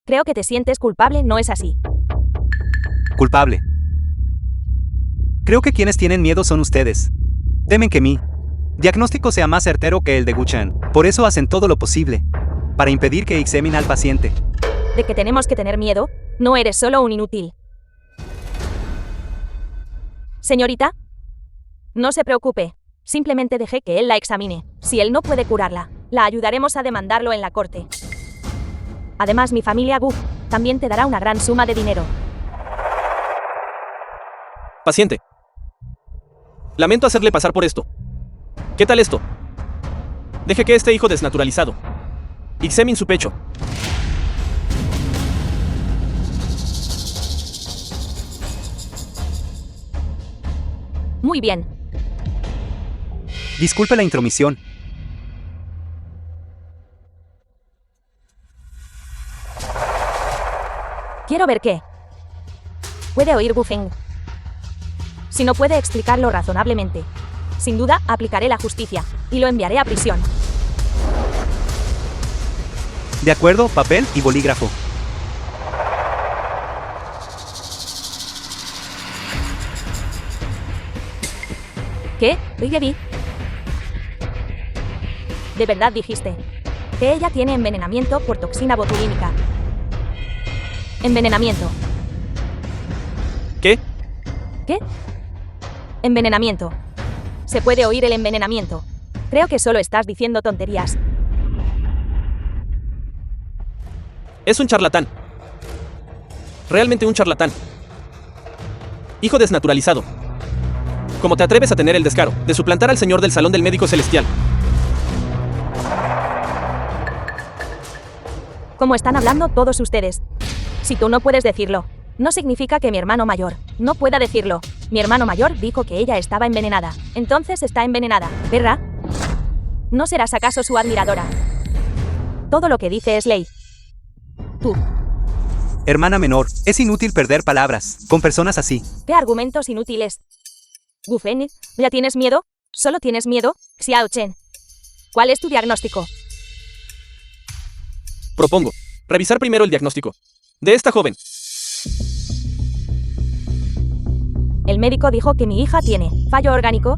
Speaker 1: Creo que te sientes culpable, ¿no es así?
Speaker 2: Culpable. Creo que quienes tienen miedo son ustedes. Temen que mi diagnóstico sea más certero que el de Guchan. Por eso hacen todo lo posible para impedir que examine al paciente.
Speaker 1: ¿De que tenemos que tener miedo? No eres solo un inútil. Señorita, no se preocupe. Simplemente deje que él la examine. Si él no puede curarla, la ayudaremos a demandarlo en la corte. Además, mi familia Gu también te dará una gran suma de dinero.
Speaker 3: Paciente. Lamento hacerle pasar por esto. ¿Qué tal esto? Deje que este hijo desnaturalizado examine su pecho.
Speaker 1: Muy bien.
Speaker 2: Disculpe la intromisión.
Speaker 1: Quiero ver qué puede oír Gufeng. Si no puede explicarlo razonablemente, sin duda aplicaré la justicia y lo enviaré a prisión.
Speaker 2: De acuerdo, papel y bolígrafo.
Speaker 1: ¿Qué? Rigevi. ¿De verdad dijiste que ella tiene envenenamiento por toxina botulínica? Envenenamiento.
Speaker 3: ¿Qué?
Speaker 1: ¿Qué? Envenenamiento. Se puede oír el envenenamiento. Creo que solo estás diciendo tonterías.
Speaker 3: Es un charlatán. Realmente un charlatán. Hijo desnaturalizado. ¿Cómo te atreves a tener el descaro de suplantar al señor del salón del médico celestial?
Speaker 1: ¿Cómo están hablando todos ustedes? Si tú no puedes decirlo, no significa que mi hermano mayor no pueda decirlo. Mi hermano mayor dijo que ella estaba envenenada. Entonces está envenenada, ¿verdad? ¿No serás acaso su admiradora? Todo lo que dice es ley. Tú.
Speaker 2: Hermana menor, es inútil perder palabras con personas así.
Speaker 1: ¿Qué argumentos inútiles? Gufen, ¿ya tienes miedo? ¿Solo tienes miedo? Xiao Chen. ¿Cuál es tu diagnóstico?
Speaker 3: Propongo revisar primero el diagnóstico de esta joven.
Speaker 1: El médico dijo que mi hija tiene fallo orgánico.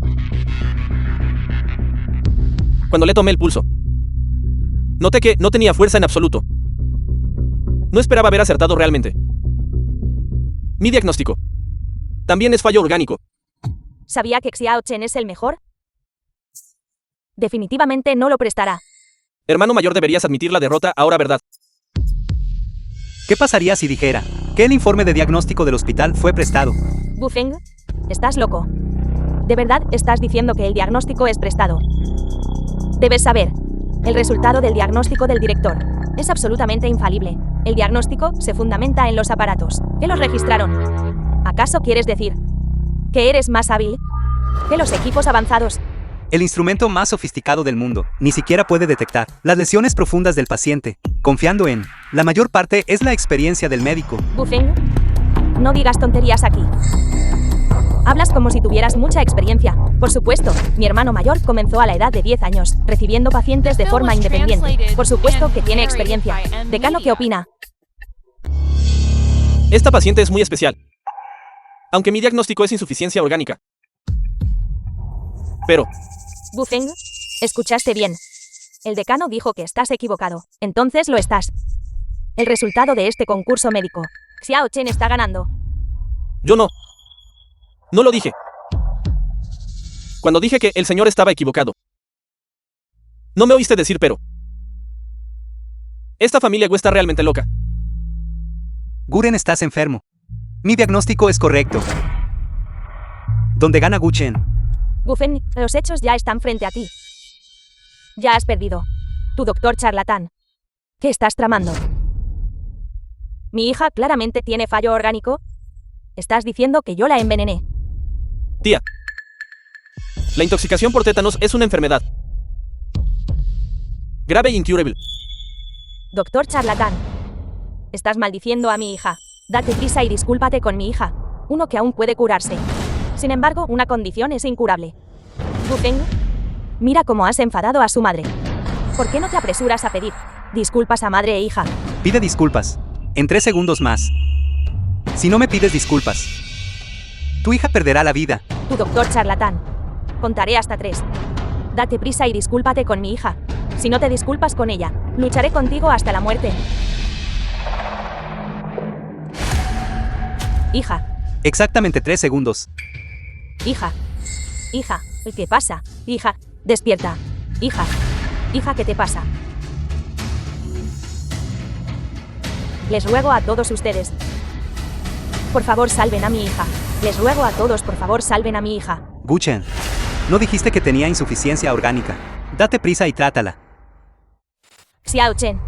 Speaker 3: Cuando le tomé el pulso, noté que no tenía fuerza en absoluto. No esperaba haber acertado realmente. Mi diagnóstico también es fallo orgánico.
Speaker 1: ¿Sabía que Xiao Chen es el mejor? Definitivamente no lo prestará.
Speaker 3: Hermano mayor, deberías admitir la derrota ahora, ¿verdad?
Speaker 2: ¿Qué pasaría si dijera que el informe de diagnóstico del hospital fue prestado?
Speaker 1: Gufeng, estás loco. ¿De verdad estás diciendo que el diagnóstico es prestado? Debes saber, el resultado del diagnóstico del director es absolutamente infalible. El diagnóstico se fundamenta en los aparatos que los registraron. ¿Acaso quieres decir que eres más hábil que los equipos avanzados
Speaker 2: El instrumento más sofisticado del mundo ni siquiera puede detectar las lesiones profundas del paciente, confiando en la mayor parte es la experiencia del médico.
Speaker 1: Bufeng, no digas tonterías aquí. Hablas como si tuvieras mucha experiencia. Por supuesto, mi hermano mayor comenzó a la edad de 10 años, recibiendo pacientes de forma independiente. Por supuesto que tiene experiencia. Decano, ¿qué opina?
Speaker 3: Esta paciente es muy especial. Aunque mi diagnóstico es insuficiencia orgánica. Pero,
Speaker 1: Bufeng, escuchaste bien. El decano dijo que estás equivocado. Entonces lo estás. El resultado de este concurso médico. Xiao Chen está ganando.
Speaker 3: yo no. No lo dije. Cuando dije que el señor estaba equivocado. No me oíste decir pero. Esta familia Gu está realmente loca.
Speaker 2: Guren, estás enfermo. Mi diagnóstico es correcto. Donde gana Gu Chen.
Speaker 1: Bufeng, los hechos ya están frente a ti. Ya has perdido. Tu doctor charlatán. ¿Qué estás tramando? ¿Mi hija claramente tiene fallo orgánico? ¿Estás diciendo que yo la envenené?
Speaker 3: Tía. La intoxicación por tétanos es una enfermedad grave e incurable.
Speaker 1: Doctor charlatán. Estás maldiciendo a mi hija. Date prisa y discúlpate con mi hija. Uno que aún puede curarse. Sin embargo, una condición es incurable. Bufeng, mira cómo has enfadado a su madre. ¿Por qué no te apresuras a pedir disculpas a madre e hija?
Speaker 2: Pide disculpas. En 3 segundos más. Si no me pides disculpas, tu hija perderá la vida.
Speaker 1: Tu doctor charlatán. Contaré hasta 3. Date prisa y discúlpate con mi hija. Si no te disculpas con ella, lucharé contigo hasta la muerte. Hija,
Speaker 2: Exactamente 3 segundos.
Speaker 1: hija, hija, ¿qué pasa? Hija, despierta. Hija, hija, ¿qué te pasa? Les ruego a todos ustedes. Por favor, salven a mi hija. Les ruego a todos, por favor, salven a mi hija.
Speaker 2: Gu Chen, ¿no dijiste que tenía insuficiencia orgánica? Date prisa y trátala.
Speaker 1: Xiao Chen.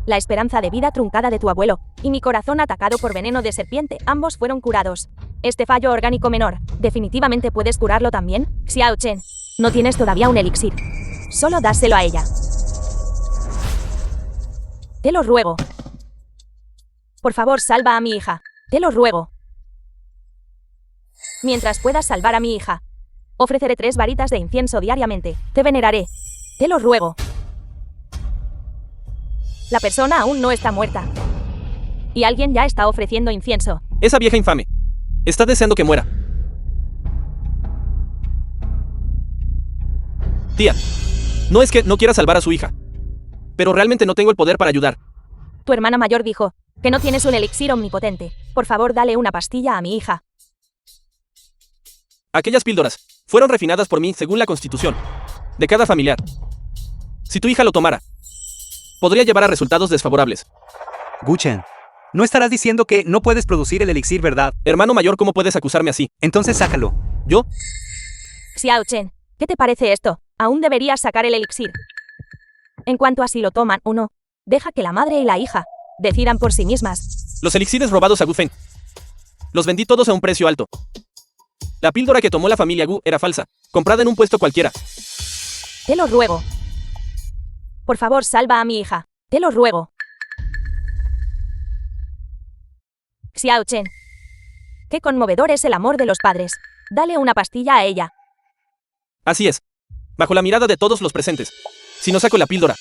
Speaker 1: La esperanza de vida truncada de tu abuelo y mi corazón atacado por veneno de serpiente, ambos fueron curados. Este fallo orgánico menor, ¿definitivamente puedes curarlo también? Xiao Chen, no tienes todavía un elixir. Solo dáselo a ella. Te lo ruego. Por favor, salva a mi hija. Te lo ruego. Mientras puedas salvar a mi hija, ofreceré 3 varitas de incienso diariamente. Te veneraré. Te lo ruego. La persona aún no está muerta. Y alguien ya está ofreciendo incienso.
Speaker 3: Esa vieja infame está deseando que muera. Tía, no es que no quiera salvar a su hija, pero realmente no tengo el poder para ayudar.
Speaker 1: Tu hermana mayor dijo que no tienes un elixir omnipotente. Por favor, dale una pastilla a mi hija.
Speaker 3: Aquellas píldoras fueron refinadas por mí según la constitución de cada familiar. Si tu hija lo tomara, podría llevar a resultados desfavorables.
Speaker 2: Gu Chen, no estarás diciendo que no puedes producir el elixir, ¿verdad?
Speaker 3: Hermano mayor, ¿cómo puedes acusarme así?
Speaker 2: Entonces sácalo.
Speaker 3: ¿Yo?
Speaker 1: Xiao Chen, ¿qué te parece esto? Aún deberías sacar el elixir. En cuanto a si lo toman o no, deja que la madre y la hija decidan por sí mismas.
Speaker 3: Los elixires robados a Gu Feng los vendí todos a un precio alto. La píldora que tomó la familia Gu era falsa, comprada en un puesto cualquiera.
Speaker 1: Te lo ruego. Por favor, salva a mi hija. Te lo ruego. Xiao Chen. Qué conmovedor es el amor de los padres. Dale una pastilla a ella.
Speaker 3: Así es. Bajo la mirada de todos los presentes. Si no saco la píldora,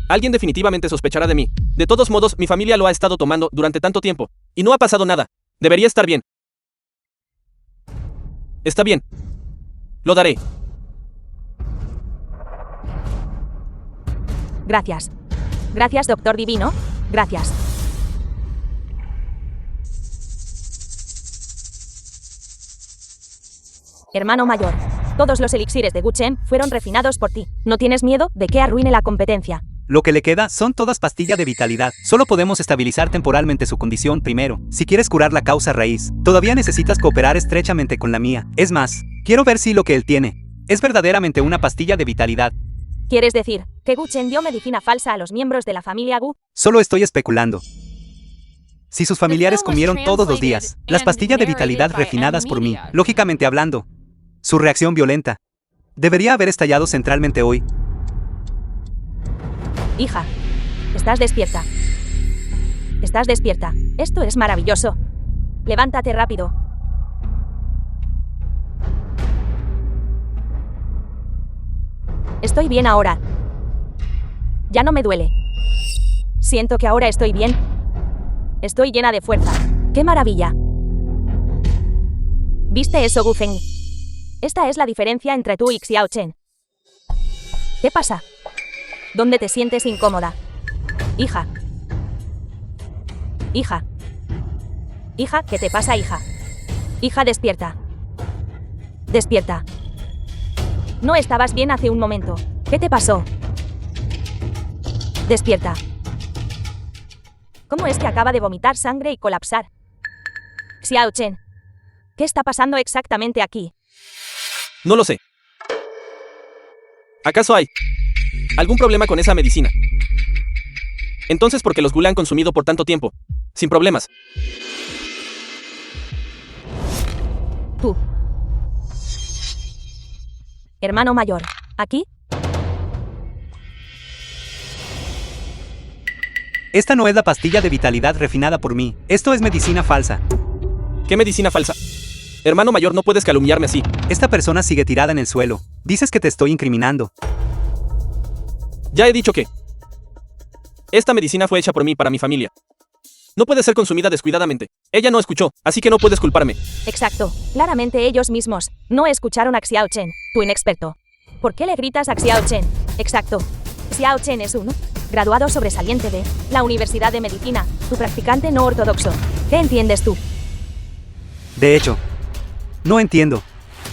Speaker 3: alguien definitivamente sospechará de mí. De todos modos, mi familia lo ha estado tomando durante tanto tiempo. Y no ha pasado nada. Debería estar bien. Está bien. Lo daré.
Speaker 1: Gracias. Gracias, doctor divino. Gracias. Hermano mayor, todos los elixires de Gu Chen fueron refinados por ti. ¿No tienes miedo de que arruine la competencia?
Speaker 2: Lo que le queda son todas pastillas de vitalidad. Solo podemos estabilizar temporalmente su condición primero. Si quieres curar la causa raíz, todavía necesitas cooperar estrechamente con la mía. Es más, quiero ver si lo que él tiene es verdaderamente una pastilla de vitalidad.
Speaker 1: ¿Quieres decir que Gu Chen dio medicina falsa a los miembros de la familia Gu?
Speaker 2: Solo estoy especulando. Si sus familiares comieron todos los días las pastillas de vitalidad refinadas por mí, lógicamente hablando, su reacción violenta Debería haber estallado centralmente hoy.
Speaker 1: Hija, estás despierta. Estás despierta. Esto es maravilloso. Levántate rápido. Estoy bien ahora. Ya no me duele. Siento que ahora estoy bien. Estoy llena de fuerza. ¡Qué maravilla! ¿Viste eso, Gu Feng? Esta es la diferencia entre tú y Xiao Chen. ¿Qué pasa? ¿Dónde te sientes incómoda? Hija. Hija. Hija, ¿qué te pasa, hija? Hija, despierta. Despierta. No estabas bien hace un momento. ¿Qué te pasó? Despierta. ¿Cómo es que acaba de vomitar sangre y colapsar? Xiao Chen, ¿qué está pasando exactamente aquí?
Speaker 3: No lo sé. ¿Acaso hay algún problema con esa medicina? Entonces, ¿por qué los Gu la han consumido por tanto tiempo? Sin problemas.
Speaker 1: Tú. Hermano mayor, ¿aquí?
Speaker 2: Esta no es la pastilla de vitalidad refinada por mí. Esto es medicina falsa.
Speaker 3: ¿Qué medicina falsa? Hermano mayor, no puedes calumniarme así.
Speaker 2: Esta persona sigue tirada en el suelo. Dices que te estoy incriminando.
Speaker 3: Ya he dicho que esta medicina fue hecha por mí para mi familia. No puede ser consumida descuidadamente. Ella no escuchó, así que no puedes culparme.
Speaker 1: Exacto. Claramente ellos mismos no escucharon a Xiao Chen, tu inexperto. ¿Por qué le gritas a Xiao Chen? Exacto. Xiao Chen es un graduado sobresaliente de la Universidad de Medicina, tu practicante no ortodoxo. ¿Qué entiendes tú?
Speaker 2: De hecho, no entiendo.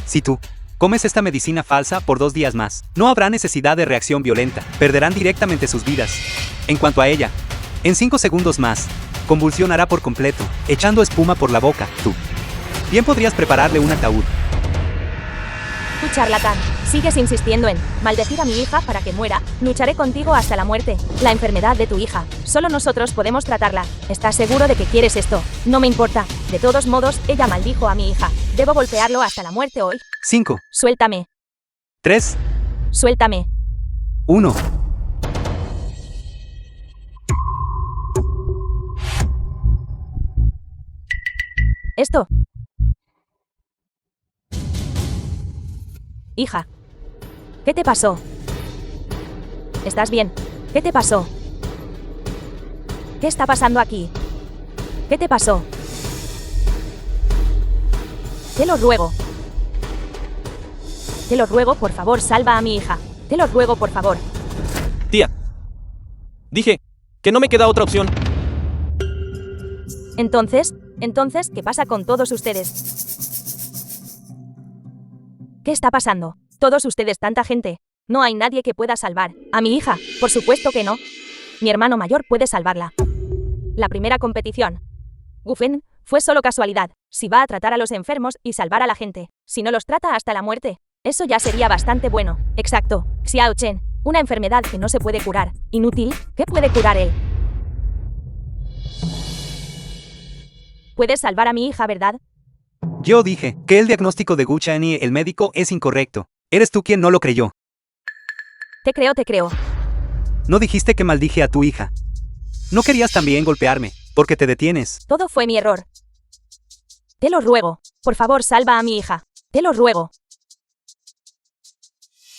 Speaker 2: Si tú comes esta medicina falsa por 2 días más, no habrá necesidad de reacción violenta. Perderán directamente sus vidas. En cuanto a ella, en 5 segundos más, convulsionará por completo, echando espuma por la boca. Tú bien podrías prepararle un ataúd.
Speaker 1: Tú charlatán, sigues insistiendo en maldecir a mi hija para que muera. Lucharé contigo hasta la muerte. La enfermedad de tu hija, solo nosotros podemos tratarla. ¿Estás seguro de que quieres esto? No me importa. De todos modos, ella maldijo a mi hija. ¿Debo golpearlo hasta la muerte hoy?
Speaker 2: 5,
Speaker 1: Suéltame.
Speaker 2: 3,
Speaker 1: Suéltame.
Speaker 2: 1.
Speaker 1: ¿Esto? Hija. ¿Qué te pasó? ¿Estás bien? ¿Qué te pasó? ¿Qué está pasando aquí? ¿Qué te pasó? Te lo ruego. Te lo ruego, por favor, salva a mi hija. Te lo ruego, por favor.
Speaker 3: Tía. Dije que no me queda otra opción.
Speaker 1: Entonces, ¿qué pasa con todos ustedes? ¿Qué está pasando? Todos ustedes, tanta gente. No hay nadie que pueda salvar a mi hija. Por supuesto que no. Mi hermano mayor puede salvarla. La primera competición. Gu Feng, fue solo casualidad. Si va a tratar a los enfermos y salvar a la gente. Si no los trata hasta la muerte. Eso ya sería bastante bueno. Exacto. Xiao Chen. Una enfermedad que no se puede curar. Inútil. ¿Qué puede curar él? Puedes salvar a mi hija, ¿verdad?
Speaker 2: Yo dije que el diagnóstico de Gu Chen y el médico es incorrecto. Eres tú quien no lo creyó.
Speaker 1: Te creo, te creo.
Speaker 2: No dijiste que maldije a tu hija. No querías también golpearme, porque te detienes.
Speaker 1: Todo fue mi error. Te lo ruego. Por favor, salva a mi hija. Te lo ruego.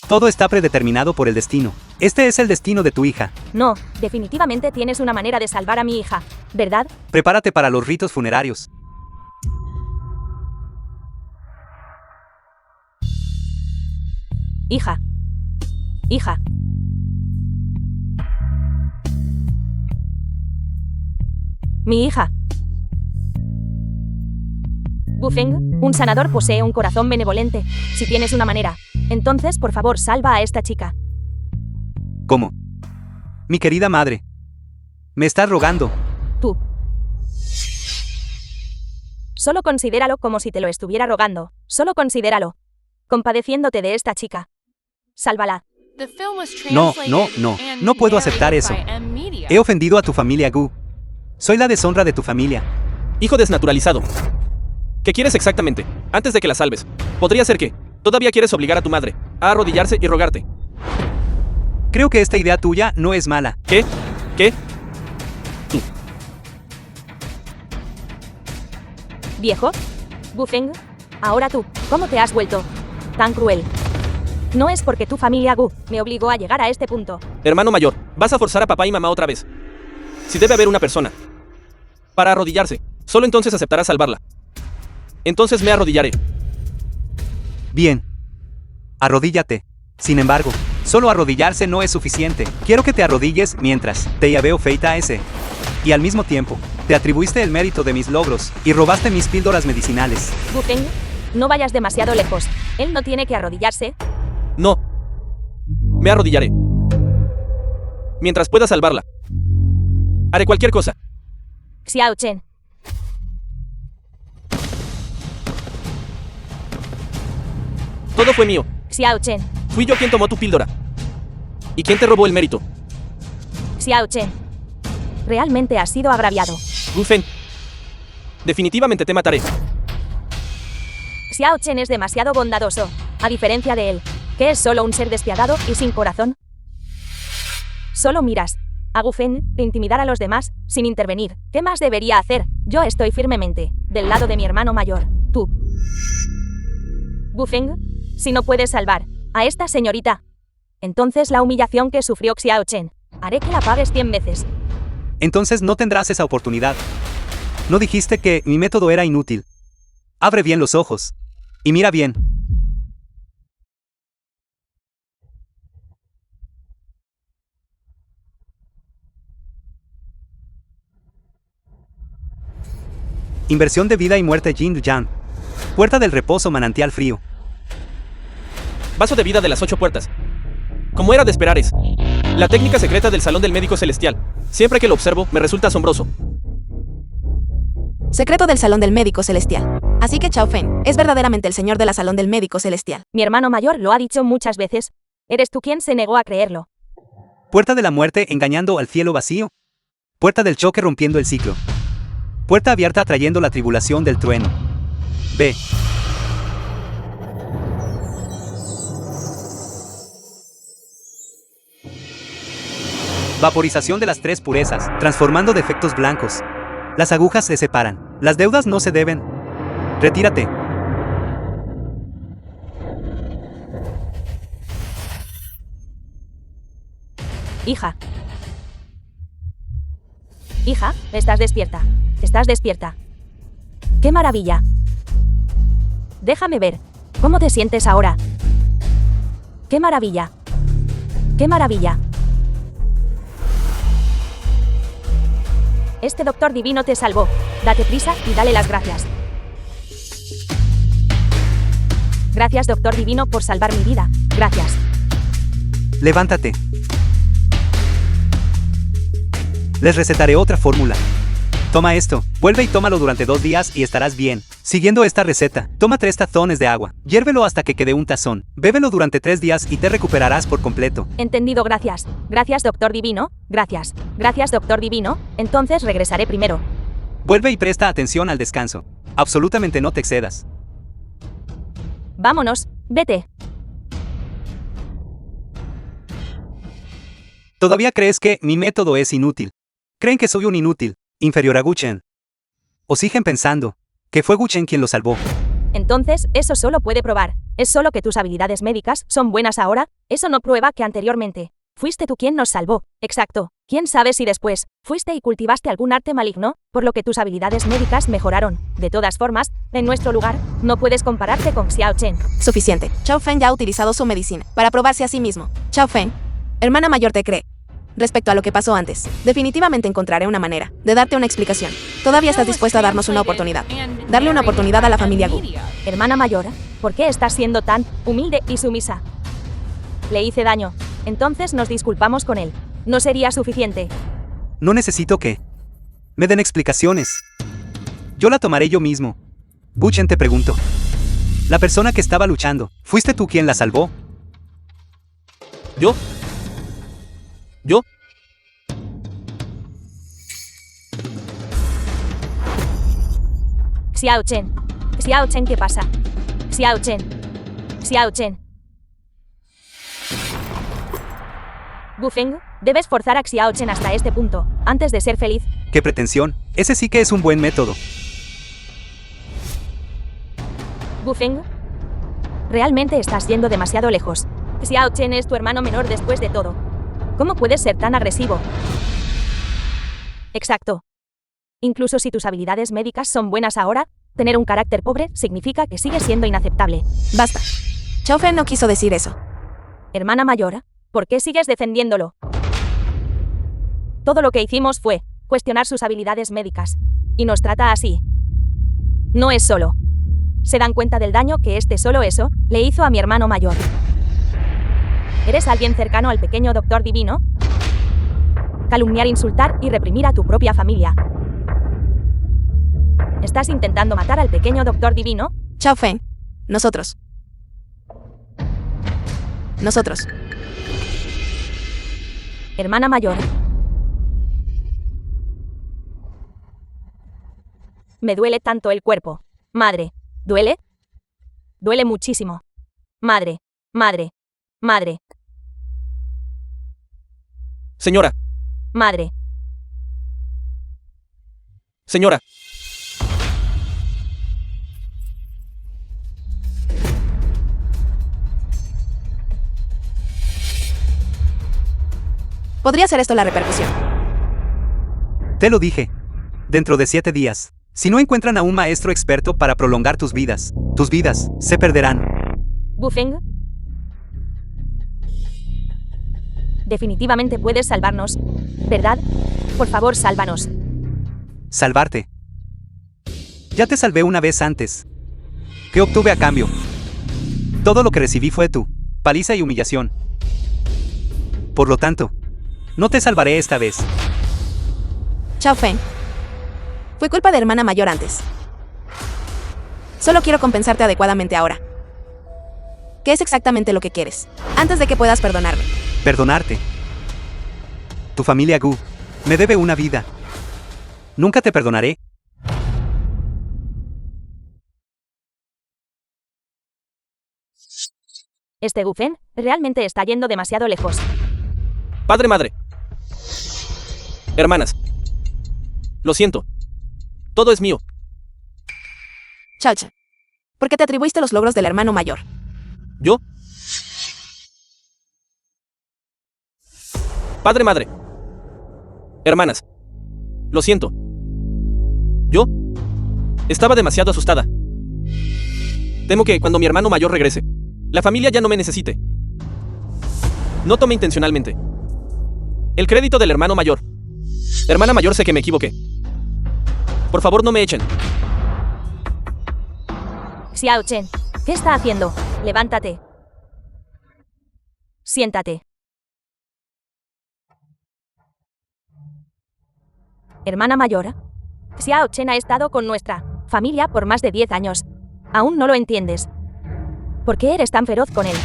Speaker 2: Todo está predeterminado por el destino. Este es el destino de tu hija.
Speaker 1: No, definitivamente tienes una manera de salvar a mi hija, ¿verdad?
Speaker 2: Prepárate para los ritos funerarios.
Speaker 1: Hija. Hija. Mi hija. Gu Feng, un sanador posee un corazón benevolente. Si tienes una manera, entonces por favor salva a esta chica.
Speaker 2: ¿Cómo? Mi querida madre. Me estás rogando.
Speaker 1: Tú. Solo considéralo como si te lo estuviera rogando. Solo considéralo. Compadeciéndote de esta chica. Sálvala.
Speaker 4: The film was
Speaker 2: No,
Speaker 4: translated and
Speaker 2: no puedo aceptar
Speaker 4: narrated
Speaker 2: eso.
Speaker 4: by M Media.
Speaker 2: He ofendido a tu familia Gu. Soy la deshonra de tu familia.
Speaker 3: Hijo desnaturalizado. ¿Qué quieres exactamente? Antes de que la salves. Podría ser que todavía quieres obligar a tu madre a arrodillarse y rogarte.
Speaker 2: Creo que esta idea tuya no es mala.
Speaker 3: ¿Qué? ¿Qué? Tú.
Speaker 1: ¿Viejo? Gufeng, ahora tú, ¿cómo te has vuelto tan cruel? No es porque tu familia Gu me obligó a llegar a este punto.
Speaker 3: Hermano mayor, vas a forzar a papá y mamá otra vez. Si debe haber una persona para arrodillarse, solo entonces aceptarás salvarla. Entonces me arrodillaré.
Speaker 2: Bien. Arrodíllate. Sin embargo, solo arrodillarse no es suficiente. Quiero que te arrodilles mientras te llaveo feita ese. Y al mismo tiempo, te atribuiste el mérito de mis logros y robaste mis píldoras medicinales.
Speaker 1: Gufeng, no vayas demasiado lejos. Él no tiene que arrodillarse.
Speaker 3: No. Me arrodillaré. Mientras pueda salvarla. Haré cualquier cosa.
Speaker 1: Xiao Chen.
Speaker 3: Todo fue mío.
Speaker 1: Xiao Chen.
Speaker 3: Fui yo quien tomó tu píldora. ¿Y quién te robó el mérito?
Speaker 1: Xiao Chen. Realmente has sido agraviado.
Speaker 3: Gufeng. Definitivamente te mataré.
Speaker 1: Xiao Chen es demasiado bondadoso, a diferencia de él, que es solo un ser despiadado y sin corazón. Solo miras a Gufeng de intimidar a los demás sin intervenir. ¿Qué más debería hacer? Yo estoy firmemente del lado de mi hermano mayor. Tú. Gufeng, si no puedes salvar a esta señorita, entonces la humillación que sufrió Xiao Chen, haré que la pagues 100 veces.
Speaker 2: Entonces no tendrás esa oportunidad. ¿No dijiste que mi método era inútil? Abre bien los ojos. Y mira bien. Inversión de vida y muerte Yin Yang. Puerta del reposo manantial frío.
Speaker 3: Vaso de vida de las 8 puertas. Como era de esperar es la técnica secreta del Salón del Médico Celestial. Siempre que lo observo, me resulta asombroso.
Speaker 5: Secreto del Salón del Médico Celestial. Así que Chao Feng es verdaderamente el señor de la Salón del Médico Celestial.
Speaker 1: Mi hermano mayor lo ha dicho muchas veces. Eres tú quien se negó a creerlo.
Speaker 2: Puerta de la muerte engañando al cielo vacío. Puerta del choque rompiendo el ciclo. Puerta abierta trayendo la tribulación del trueno. B. Vaporización de las 3 purezas, transformando defectos blancos. Las agujas se separan. Las deudas no se deben. Retírate.
Speaker 1: Hija. Hija, estás despierta. Estás despierta. ¡Qué maravilla! Déjame ver. ¿Cómo te sientes ahora? ¡Qué maravilla! ¡Qué maravilla! Este doctor divino te salvó. Date prisa y dale las gracias. Gracias, doctor divino, por salvar mi vida. Gracias.
Speaker 2: Levántate. Les recetaré otra fórmula. Toma esto, vuelve y tómalo durante 2 días y estarás bien. Siguiendo esta receta, toma 3 tazones de agua, hiérvelo hasta que quede un tazón, bébelo durante 3 días y te recuperarás por completo.
Speaker 1: Entendido, gracias. Gracias, doctor divino. Gracias. Gracias, doctor divino. Entonces regresaré primero.
Speaker 2: Vuelve y presta atención al descanso. Absolutamente no te excedas.
Speaker 1: Vámonos, vete.
Speaker 2: ¿Todavía crees que mi método es inútil? ¿Creen que soy un inútil, inferior a Gu Chen? ¿O siguen pensando que fue Gu Chen quien lo salvó?
Speaker 1: Entonces, eso solo puede probar. ¿Es solo que tus habilidades médicas son buenas ahora? Eso no prueba que anteriormente fuiste tú quien nos salvó. Exacto. ¿Quién sabe si después fuiste y cultivaste algún arte maligno, por lo que tus habilidades médicas mejoraron? De todas formas, en nuestro lugar, no puedes compararte con Xiao Chen.
Speaker 5: Suficiente. Chao Feng ya ha utilizado su medicina para probarse a sí mismo. Chao Feng, hermana mayor te cree. Respecto a lo que pasó antes, definitivamente encontraré una manera de darte una explicación. ¿Todavía estás dispuesto a darnos una oportunidad? Darle una oportunidad a la familia Gu.
Speaker 1: Hermana mayor, ¿por qué estás siendo tan humilde y sumisa? Le hice daño. Entonces nos disculpamos con él. ¿No sería suficiente?
Speaker 2: No necesito que me den explicaciones. Yo la tomaré yo mismo. Gu Chen, te pregunto. La persona que estaba luchando, ¿fuiste tú quien la salvó?
Speaker 3: ¿Yo?
Speaker 1: Xiao Chen. Xiao Chen, ¿qué pasa? Xiao Chen. Xiao Chen. Gu Feng, debes forzar a Xiao Chen hasta este punto, antes de ser feliz.
Speaker 2: ¡Qué pretensión! Ese sí que es un buen método.
Speaker 1: Gu Feng, realmente estás yendo demasiado lejos. Xiao Chen es tu hermano menor después de todo. ¿Cómo puedes ser tan agresivo? Exacto. Incluso si tus habilidades médicas son buenas ahora, tener un carácter pobre significa que sigue siendo inaceptable.
Speaker 5: Basta. Xiao Feng no quiso decir eso.
Speaker 1: Hermana mayor, ¿por qué sigues defendiéndolo? Todo lo que hicimos fue cuestionar sus habilidades médicas. Y nos trata así. No es solo. ¿Se dan cuenta del daño que solo eso le hizo a mi hermano mayor? ¿Eres alguien cercano al pequeño doctor divino? Calumniar, insultar y reprimir a tu propia familia. ¿Estás intentando matar al pequeño doctor divino?
Speaker 5: Xiao Feng. Nosotros.
Speaker 1: Hermana mayor. Me duele tanto el cuerpo. Madre. ¿Duele? Duele muchísimo. Madre. Madre.
Speaker 3: Señora.
Speaker 1: Madre.
Speaker 3: Señora.
Speaker 5: Podría ser esto la repercusión.
Speaker 2: Te lo dije. Dentro de 7 días. Si no encuentran a un maestro experto para prolongar tus vidas se perderán.
Speaker 1: Gu Feng. Definitivamente puedes salvarnos, ¿verdad? Por favor, sálvanos.
Speaker 2: Salvarte. Ya te salvé una vez antes. ¿Qué obtuve a cambio? Todo lo que recibí fue tu paliza y humillación. Por lo tanto, no te salvaré esta vez.
Speaker 5: Xiao Feng. Fue culpa de hermana mayor antes. Solo quiero compensarte adecuadamente ahora. ¿Qué es exactamente lo que quieres? Antes de que puedas perdonarme.
Speaker 2: Perdonarte. Tu familia Gu me debe una vida. Nunca te perdonaré.
Speaker 1: Gu Feng realmente está yendo demasiado lejos.
Speaker 3: Padre, madre. Hermanas. Lo siento. Todo es mío.
Speaker 5: Xiao Chen. ¿Por qué te atribuiste los logros del hermano mayor?
Speaker 3: ¿Yo? Padre, madre. Hermanas. Lo siento. ¿Yo? Estaba demasiado asustada. Temo que cuando mi hermano mayor regrese, la familia ya no me necesite. No tomé intencionalmente el crédito del hermano mayor. Hermana mayor, sé que me equivoqué. Por favor, no me echen.
Speaker 1: Xiao Chen, ¿qué está haciendo? Levántate. Siéntate. Hermana mayor, Xiao Chen ha estado con nuestra familia por más de 10 años. Aún no lo entiendes. ¿Por qué eres tan feroz con él?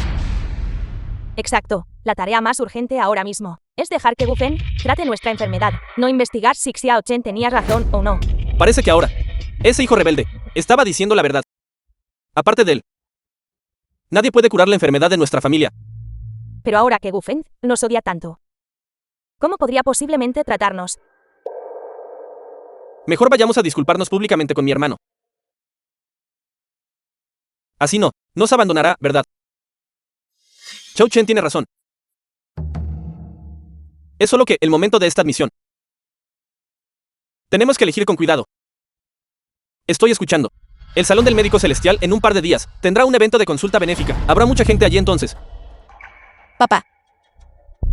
Speaker 1: Exacto, la tarea más urgente ahora mismo es dejar que Gu Feng trate nuestra enfermedad, no investigar si Xiao Chen tenía razón o no.
Speaker 3: Parece que ahora, ese hijo rebelde estaba diciendo la verdad. Aparte de él, nadie puede curar la enfermedad de nuestra familia.
Speaker 1: Pero ahora que Gu Feng nos odia tanto, ¿cómo podría posiblemente tratarnos?
Speaker 3: Mejor vayamos a disculparnos públicamente con mi hermano. Así no, nos abandonará, ¿verdad? Xiao Chen tiene razón. Es solo que el momento de esta admisión. Tenemos que elegir con cuidado. Estoy escuchando. El Salón del Médico Celestial en un par de días tendrá un evento de consulta benéfica. Habrá mucha gente allí entonces.
Speaker 5: Papá.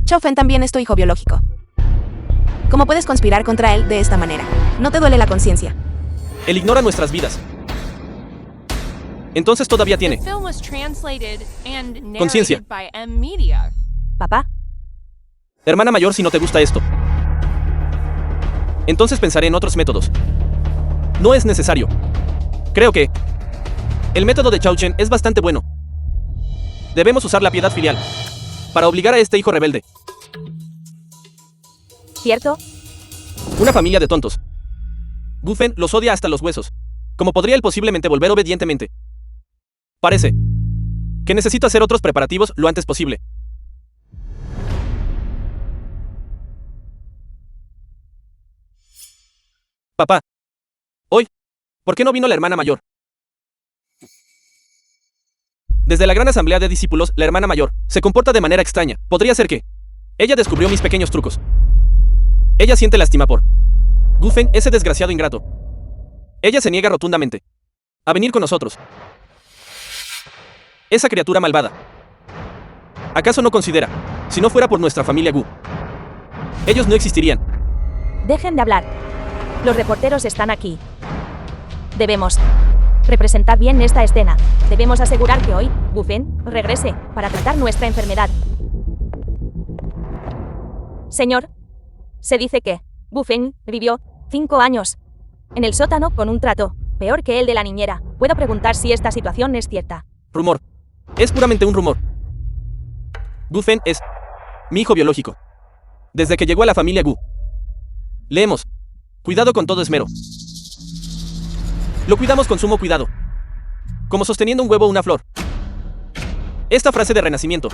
Speaker 5: Xiao Feng también es tu hijo biológico. ¿Cómo puedes conspirar contra él de esta manera? ¿No te duele la conciencia?
Speaker 3: Él ignora nuestras vidas. Entonces todavía tiene
Speaker 4: The film was translated and
Speaker 3: Conciencia.
Speaker 4: narrated by M Media.
Speaker 1: Papá,
Speaker 3: Hermana mayor, si no te gusta esto, entonces pensaré en otros métodos. No es necesario. Creo que el método de Xiao Chen es bastante bueno. Debemos usar la piedad filial para obligar a este hijo rebelde.
Speaker 1: ¿cierto?
Speaker 3: Una familia de tontos. Gu Feng los odia hasta los huesos. ¿Cómo podría él posiblemente volver obedientemente? Parece que necesito hacer otros preparativos lo antes posible. Papá. Hoy. ¿Por qué no vino la hermana mayor? Desde la gran asamblea de discípulos, la hermana mayor se comporta de manera extraña. Podría ser que ella descubrió mis pequeños trucos. Ella siente lástima por Gu Feng, ese desgraciado ingrato. Ella se niega rotundamente a venir con nosotros. Esa criatura malvada. ¿Acaso no considera, si no fuera por nuestra familia Gu, ellos no existirían?
Speaker 1: Dejen de hablar. Los reporteros están aquí. Debemos representar bien esta escena. Debemos asegurar que hoy, Gu Feng, regrese para tratar nuestra enfermedad. Señor, se dice que Gu Feng vivió 5 años en el sótano con un trato peor que el de la niñera. Puedo preguntar si esta situación es cierta.
Speaker 3: Rumor. Es puramente un rumor. Gu Feng es mi hijo biológico. Desde que llegó a la familia Gu, le hemos cuidado con todo esmero. Lo cuidamos con sumo cuidado, como sosteniendo un huevo o una flor. Esta frase de renacimiento,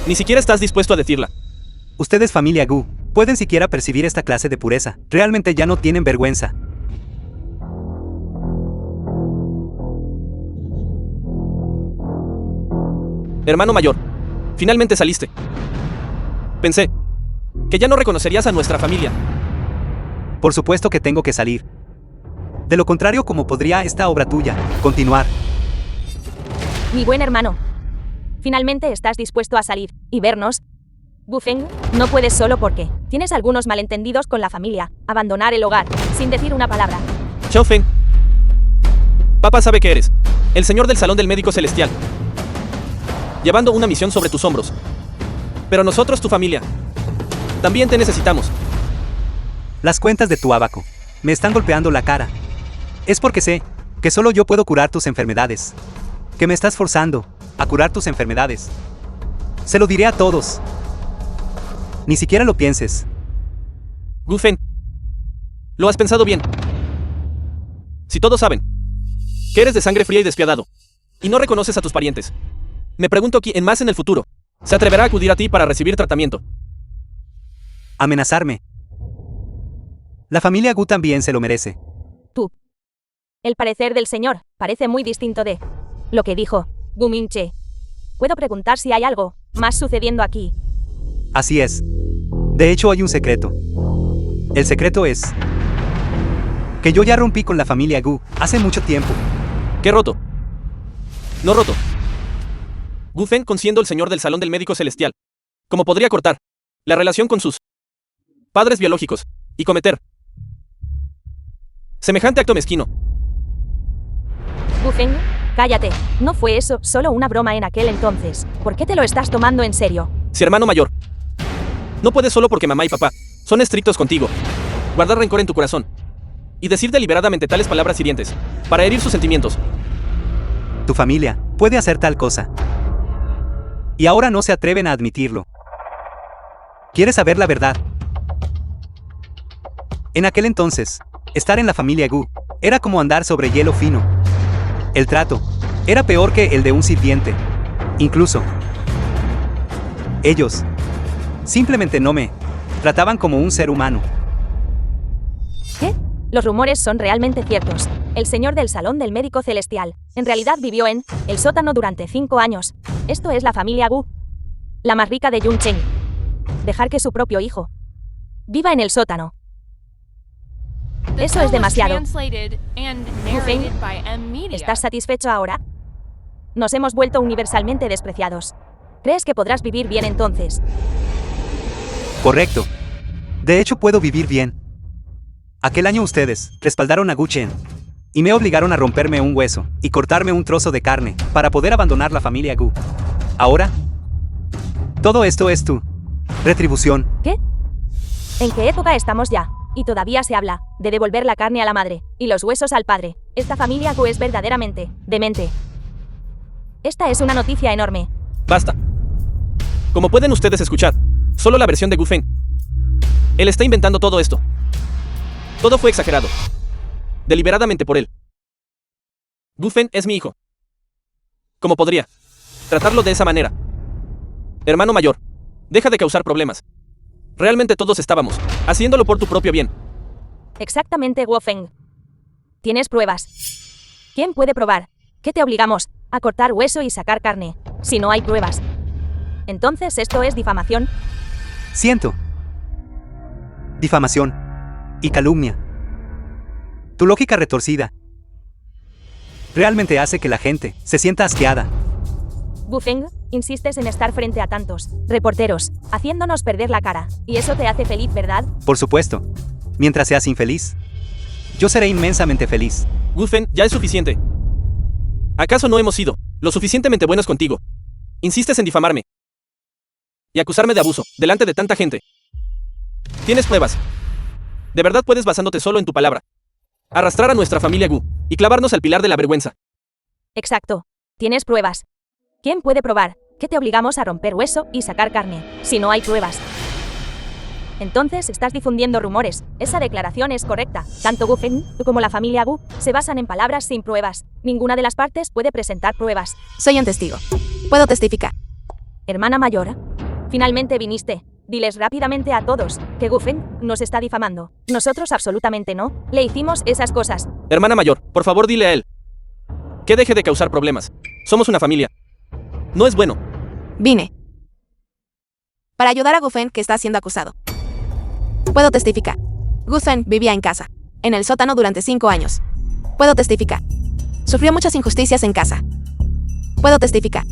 Speaker 3: ni siquiera estás dispuesto a decirla.
Speaker 2: Ustedes, familia Gu, pueden siquiera percibir esta clase de pureza. Realmente ya no tienen vergüenza.
Speaker 3: Hermano mayor, finalmente saliste. Pensé que ya no reconocerías a nuestra familia.
Speaker 2: Por supuesto que tengo que salir. De lo contrario, ¿cómo podría esta obra tuya continuar?
Speaker 1: Mi buen hermano. Finalmente estás dispuesto a salir y vernos. Gu Feng, no puedes solo porque tienes algunos malentendidos con la familia. Abandonar el hogar, sin decir una palabra.
Speaker 3: Xiao Feng. Papá sabe que eres el señor del salón del médico celestial, llevando una misión sobre tus hombros. Pero nosotros, tu familia, también te necesitamos.
Speaker 2: Las cuentas de tu abaco me están golpeando la cara. Es porque sé que solo yo puedo curar tus enfermedades. Que me estás forzando a curar tus enfermedades. Se lo diré a todos. Ni siquiera lo pienses.
Speaker 3: Gu Feng, lo has pensado bien. Si todos saben que eres de sangre fría y despiadado, y no reconoces a tus parientes, me pregunto quién más en el futuro se atreverá a acudir a ti para recibir tratamiento.
Speaker 2: Amenazarme. La familia Gu también se lo merece.
Speaker 1: Tú. El parecer del señor parece muy distinto de lo que dijo Gu Mingche. Puedo preguntar si hay algo más sucediendo aquí.
Speaker 2: Así es. De hecho, hay un secreto. El secreto es que yo ya rompí con la familia Gu hace mucho tiempo.
Speaker 3: ¿Qué roto? No roto. Gu Feng, siendo el señor del salón del médico celestial, ¿cómo podría cortar la relación con sus padres biológicos y cometer semejante acto mezquino?
Speaker 1: Gu Feng, cállate. No fue eso solo una broma en aquel entonces. ¿Por qué te lo estás tomando en serio?
Speaker 3: Si hermano mayor, no puedes solo porque mamá y papá son estrictos contigo, guardar rencor en tu corazón y decir deliberadamente tales palabras hirientes para herir sus sentimientos.
Speaker 2: Tu familia puede hacer tal cosa. Y ahora no se atreven a admitirlo. ¿Quieres saber la verdad? En aquel entonces, estar en la familia Gu era como andar sobre hielo fino. El trato era peor que el de un sirviente. Incluso, ellos simplemente no me trataban como un ser humano.
Speaker 1: ¿Qué? Los rumores son realmente ciertos. El señor del salón del médico celestial en realidad vivió en el sótano durante 5 años. Esto es la familia Gu, la más rica de Yuncheng. Dejar que su propio hijo viva en el sótano.
Speaker 4: The
Speaker 1: Eso
Speaker 4: film
Speaker 1: es demasiado.
Speaker 4: was translated and
Speaker 1: Gu Feng,
Speaker 4: narrated by M Media.
Speaker 1: ¿estás satisfecho ahora? Nos hemos vuelto universalmente despreciados. ¿Crees que podrás vivir bien entonces?
Speaker 2: Correcto. De hecho, puedo vivir bien. Aquel año ustedes respaldaron a Gu Chen y me obligaron a romperme un hueso y cortarme un trozo de carne para poder abandonar la familia Gu. Ahora, todo esto es tu retribución.
Speaker 1: ¿Qué? ¿En qué época estamos ya? Y todavía se habla de devolver la carne a la madre y los huesos al padre. Esta familia Gu es verdaderamente demente. Esta es una noticia enorme.
Speaker 3: Basta. Como pueden ustedes escuchar, solo la versión de Gu Feng. Él está inventando todo esto. Todo fue exagerado. Deliberadamente por él. Gu Feng es mi hijo. ¿Cómo podría tratarlo de esa manera? Hermano mayor, deja de causar problemas. Realmente todos estábamos haciéndolo por tu propio bien.
Speaker 1: Exactamente, Wu Feng. ¿Tienes pruebas? ¿Quién puede probar? ¿Qué te obligamos? A cortar hueso y sacar carne, si no hay pruebas. Entonces esto es difamación.
Speaker 2: Siento. Difamación. Y calumnia. Tu lógica retorcida realmente hace que la gente se sienta asqueada.
Speaker 1: Wu Feng, insistes en estar frente a tantos reporteros, haciéndonos perder la cara. Y eso te hace feliz, ¿verdad?
Speaker 2: Por supuesto. Mientras seas infeliz, yo seré inmensamente feliz.
Speaker 3: Wu Feng, ya es suficiente. ¿Acaso no hemos sido lo suficientemente buenos contigo? Insistes en difamarme y acusarme de abuso delante de tanta gente. ¿Tienes pruebas? ¿De verdad puedes, basándote solo en tu palabra, arrastrar a nuestra familia Gu y clavarnos al pilar de la vergüenza?
Speaker 1: Exacto. ¿Tienes pruebas? ¿Quién puede probar que te obligamos a romper hueso y sacar carne, si no hay pruebas? Entonces estás difundiendo rumores. Esa declaración es correcta. Tanto Wu Feng como la familia Gu se basan en palabras sin pruebas. Ninguna de las partes puede presentar pruebas.
Speaker 5: Soy un testigo. Puedo testificar.
Speaker 1: Hermana mayor, finalmente viniste. Diles rápidamente a todos que Wu Feng nos está difamando. Nosotros absolutamente no le hicimos esas cosas.
Speaker 3: Hermana mayor, por favor dile a él que deje de causar problemas. Somos una familia. No es bueno.
Speaker 5: Vine para ayudar a Wu Feng, que está siendo acusado. Puedo testificar. Wu Feng vivía en casa, en el sótano, durante 5 años. Puedo testificar. Sufrió muchas injusticias en casa. Puedo testificar.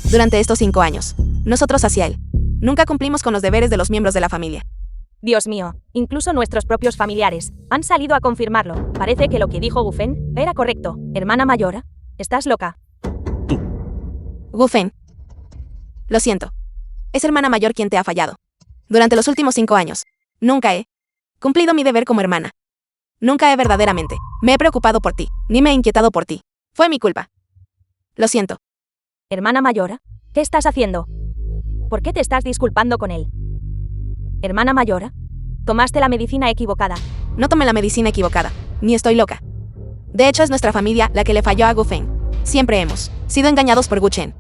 Speaker 5: Durante estos 5 años, nosotros hacia él nunca cumplimos con los deberes de los miembros de la familia.
Speaker 1: Dios mío, incluso nuestros propios familiares han salido a confirmarlo. Parece que lo que dijo Wu Feng era correcto. Hermana mayor, ¿estás loca?
Speaker 5: Wu Feng. Lo siento. Es hermana mayor quien te ha fallado. Durante los últimos 5 años, nunca he cumplido mi deber como hermana. Nunca he verdaderamente me he preocupado por ti, ni me he inquietado por ti. Fue mi culpa. Lo siento.
Speaker 1: Hermana mayor, ¿qué estás haciendo? ¿Por qué te estás disculpando con él? Hermana mayor, tomaste la medicina equivocada.
Speaker 5: No tomé la medicina equivocada, ni estoy loca. De hecho, es nuestra familia la que le falló a Wu Feng. Siempre hemos sido engañados por Wu Chen.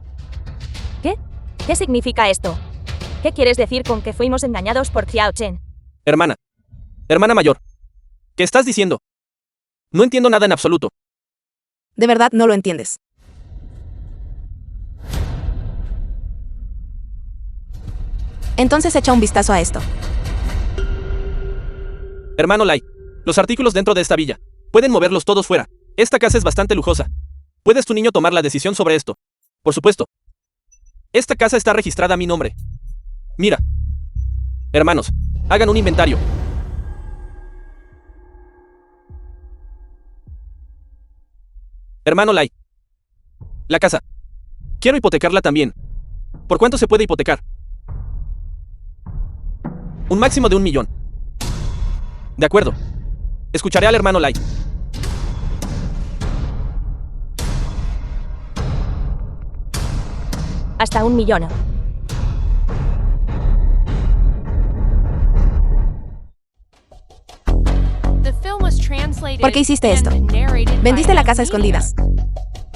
Speaker 1: ¿Qué? ¿Qué significa esto? ¿Qué quieres decir con que fuimos engañados por Xiao Chen?
Speaker 3: Hermana mayor, ¿qué estás diciendo? No entiendo nada en absoluto.
Speaker 5: De verdad no lo entiendes. Entonces echa un vistazo a esto.
Speaker 3: Hermano Lai, los artículos dentro de esta villa pueden moverlos todos fuera. Esta casa es bastante lujosa. ¿Puedes tu niño tomar la decisión sobre esto? Por supuesto. Esta casa está registrada a mi nombre. Mira. Hermanos, hagan un inventario. Hermano Lai. La casa. Quiero hipotecarla también. ¿Por cuánto se puede hipotecar? Un máximo de 1 millón. De acuerdo. Escucharé al hermano Lai.
Speaker 1: Hasta 1 millón.
Speaker 4: The film was translated
Speaker 5: ¿Por qué hiciste esto?
Speaker 4: and narrated by
Speaker 5: Vendiste la casa a
Speaker 4: M. Media.
Speaker 5: escondidas.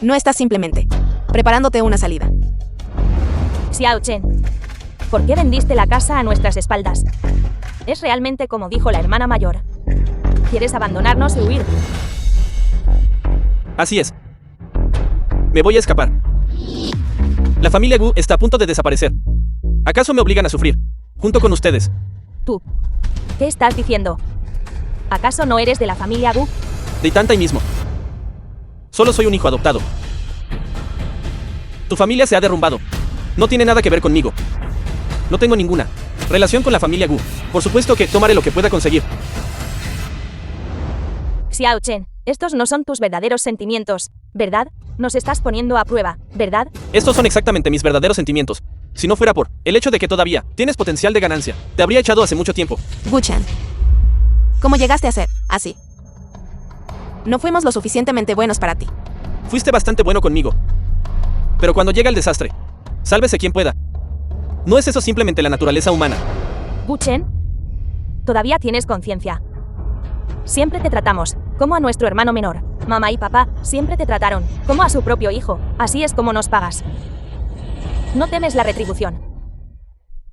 Speaker 5: No estás simplemente preparándote una salida.
Speaker 1: Xiao Chen, ¿por qué vendiste la casa a nuestras espaldas? ¿Es realmente como dijo la hermana mayor? ¿Quieres abandonarnos y huir?
Speaker 3: Así es. Me voy a escapar. La familia Gu está a punto de desaparecer. ¿Acaso me obligan a sufrir junto con ustedes?
Speaker 1: Tú. ¿Qué estás diciendo? ¿Acaso no eres de la familia Gu?
Speaker 3: De tanta y mismo. Solo soy un hijo adoptado. Tu familia se ha derrumbado. No tiene nada que ver conmigo. No tengo ninguna relación con la familia Gu. Por supuesto que tomaré lo que pueda conseguir.
Speaker 1: Xiao Chen, estos no son tus verdaderos sentimientos, ¿verdad? Nos estás poniendo a prueba, ¿verdad?
Speaker 3: Estos son exactamente mis verdaderos sentimientos. Si no fuera por el hecho de que todavía tienes potencial de ganancia, te habría echado hace mucho tiempo.
Speaker 5: Wu Chen. ¿Cómo llegaste a ser así? No fuimos lo suficientemente buenos para ti.
Speaker 3: Fuiste bastante bueno conmigo. Pero cuando llega el desastre, sálvese quien pueda. ¿No es eso simplemente la naturaleza humana?
Speaker 1: Wu Chen, todavía tienes conciencia. Siempre te tratamos como a nuestro hermano menor. Mamá y papá siempre te trataron como a su propio hijo. Así es como nos pagas. No temes la retribución.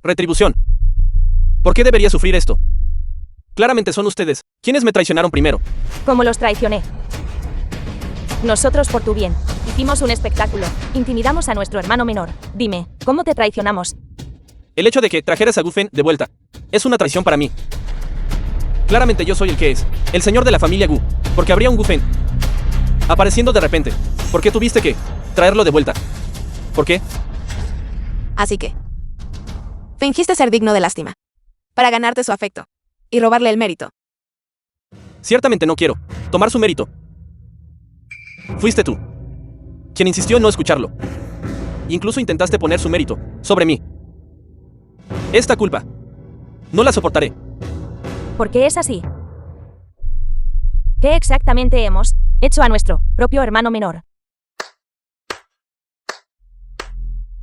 Speaker 3: Retribución. ¿Por qué debería sufrir esto? Claramente son ustedes quienes me traicionaron primero.
Speaker 1: ¿Cómo los traicioné? Nosotros por tu bien. Hicimos un espectáculo. Intimidamos a nuestro hermano menor. Dime, ¿cómo te traicionamos?
Speaker 3: El hecho de que trajeras a Gufen de vuelta es una traición para mí. Claramente yo soy el que es el señor de la familia Gu, porque habría un Gufen apareciendo de repente. ¿Por qué tuviste que traerlo de vuelta? ¿Por qué?
Speaker 5: Así que fingiste ser digno de lástima, para ganarte su afecto y robarle el mérito.
Speaker 3: Ciertamente no quiero tomar su mérito. Fuiste tú quien insistió en no escucharlo. Incluso intentaste poner su mérito sobre mí. Esta culpa no la soportaré.
Speaker 1: ¿Por qué es así? ¿Qué exactamente hemos hecho a nuestro propio hermano menor?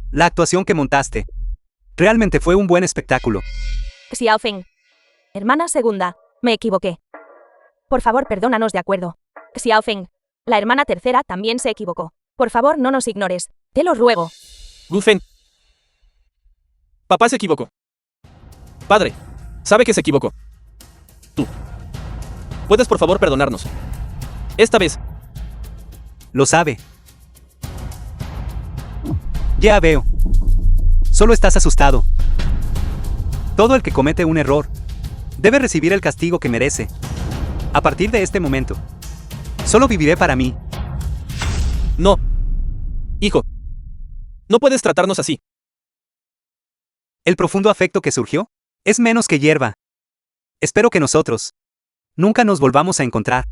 Speaker 2: La actuación que montaste. Realmente fue un buen espectáculo.
Speaker 1: Xiaofeng. Hermana segunda, me equivoqué. Por favor, perdónanos, de acuerdo. Xiaofeng. La hermana tercera también se equivocó. Por favor, no nos ignores. Te lo ruego.
Speaker 3: Gufen. Papá se equivocó. Padre, sabe que se equivocó. Tú. ¿Puedes por favor perdonarnos? Esta vez.
Speaker 2: Lo sabe. Ya veo. Solo estás asustado. Todo el que comete un error debe recibir el castigo que merece. A partir de este momento, solo viviré para mí.
Speaker 3: No. Hijo. No puedes tratarnos así.
Speaker 2: El profundo afecto que surgió es menos que hierba. Espero que nosotros nunca nos volvamos a encontrar.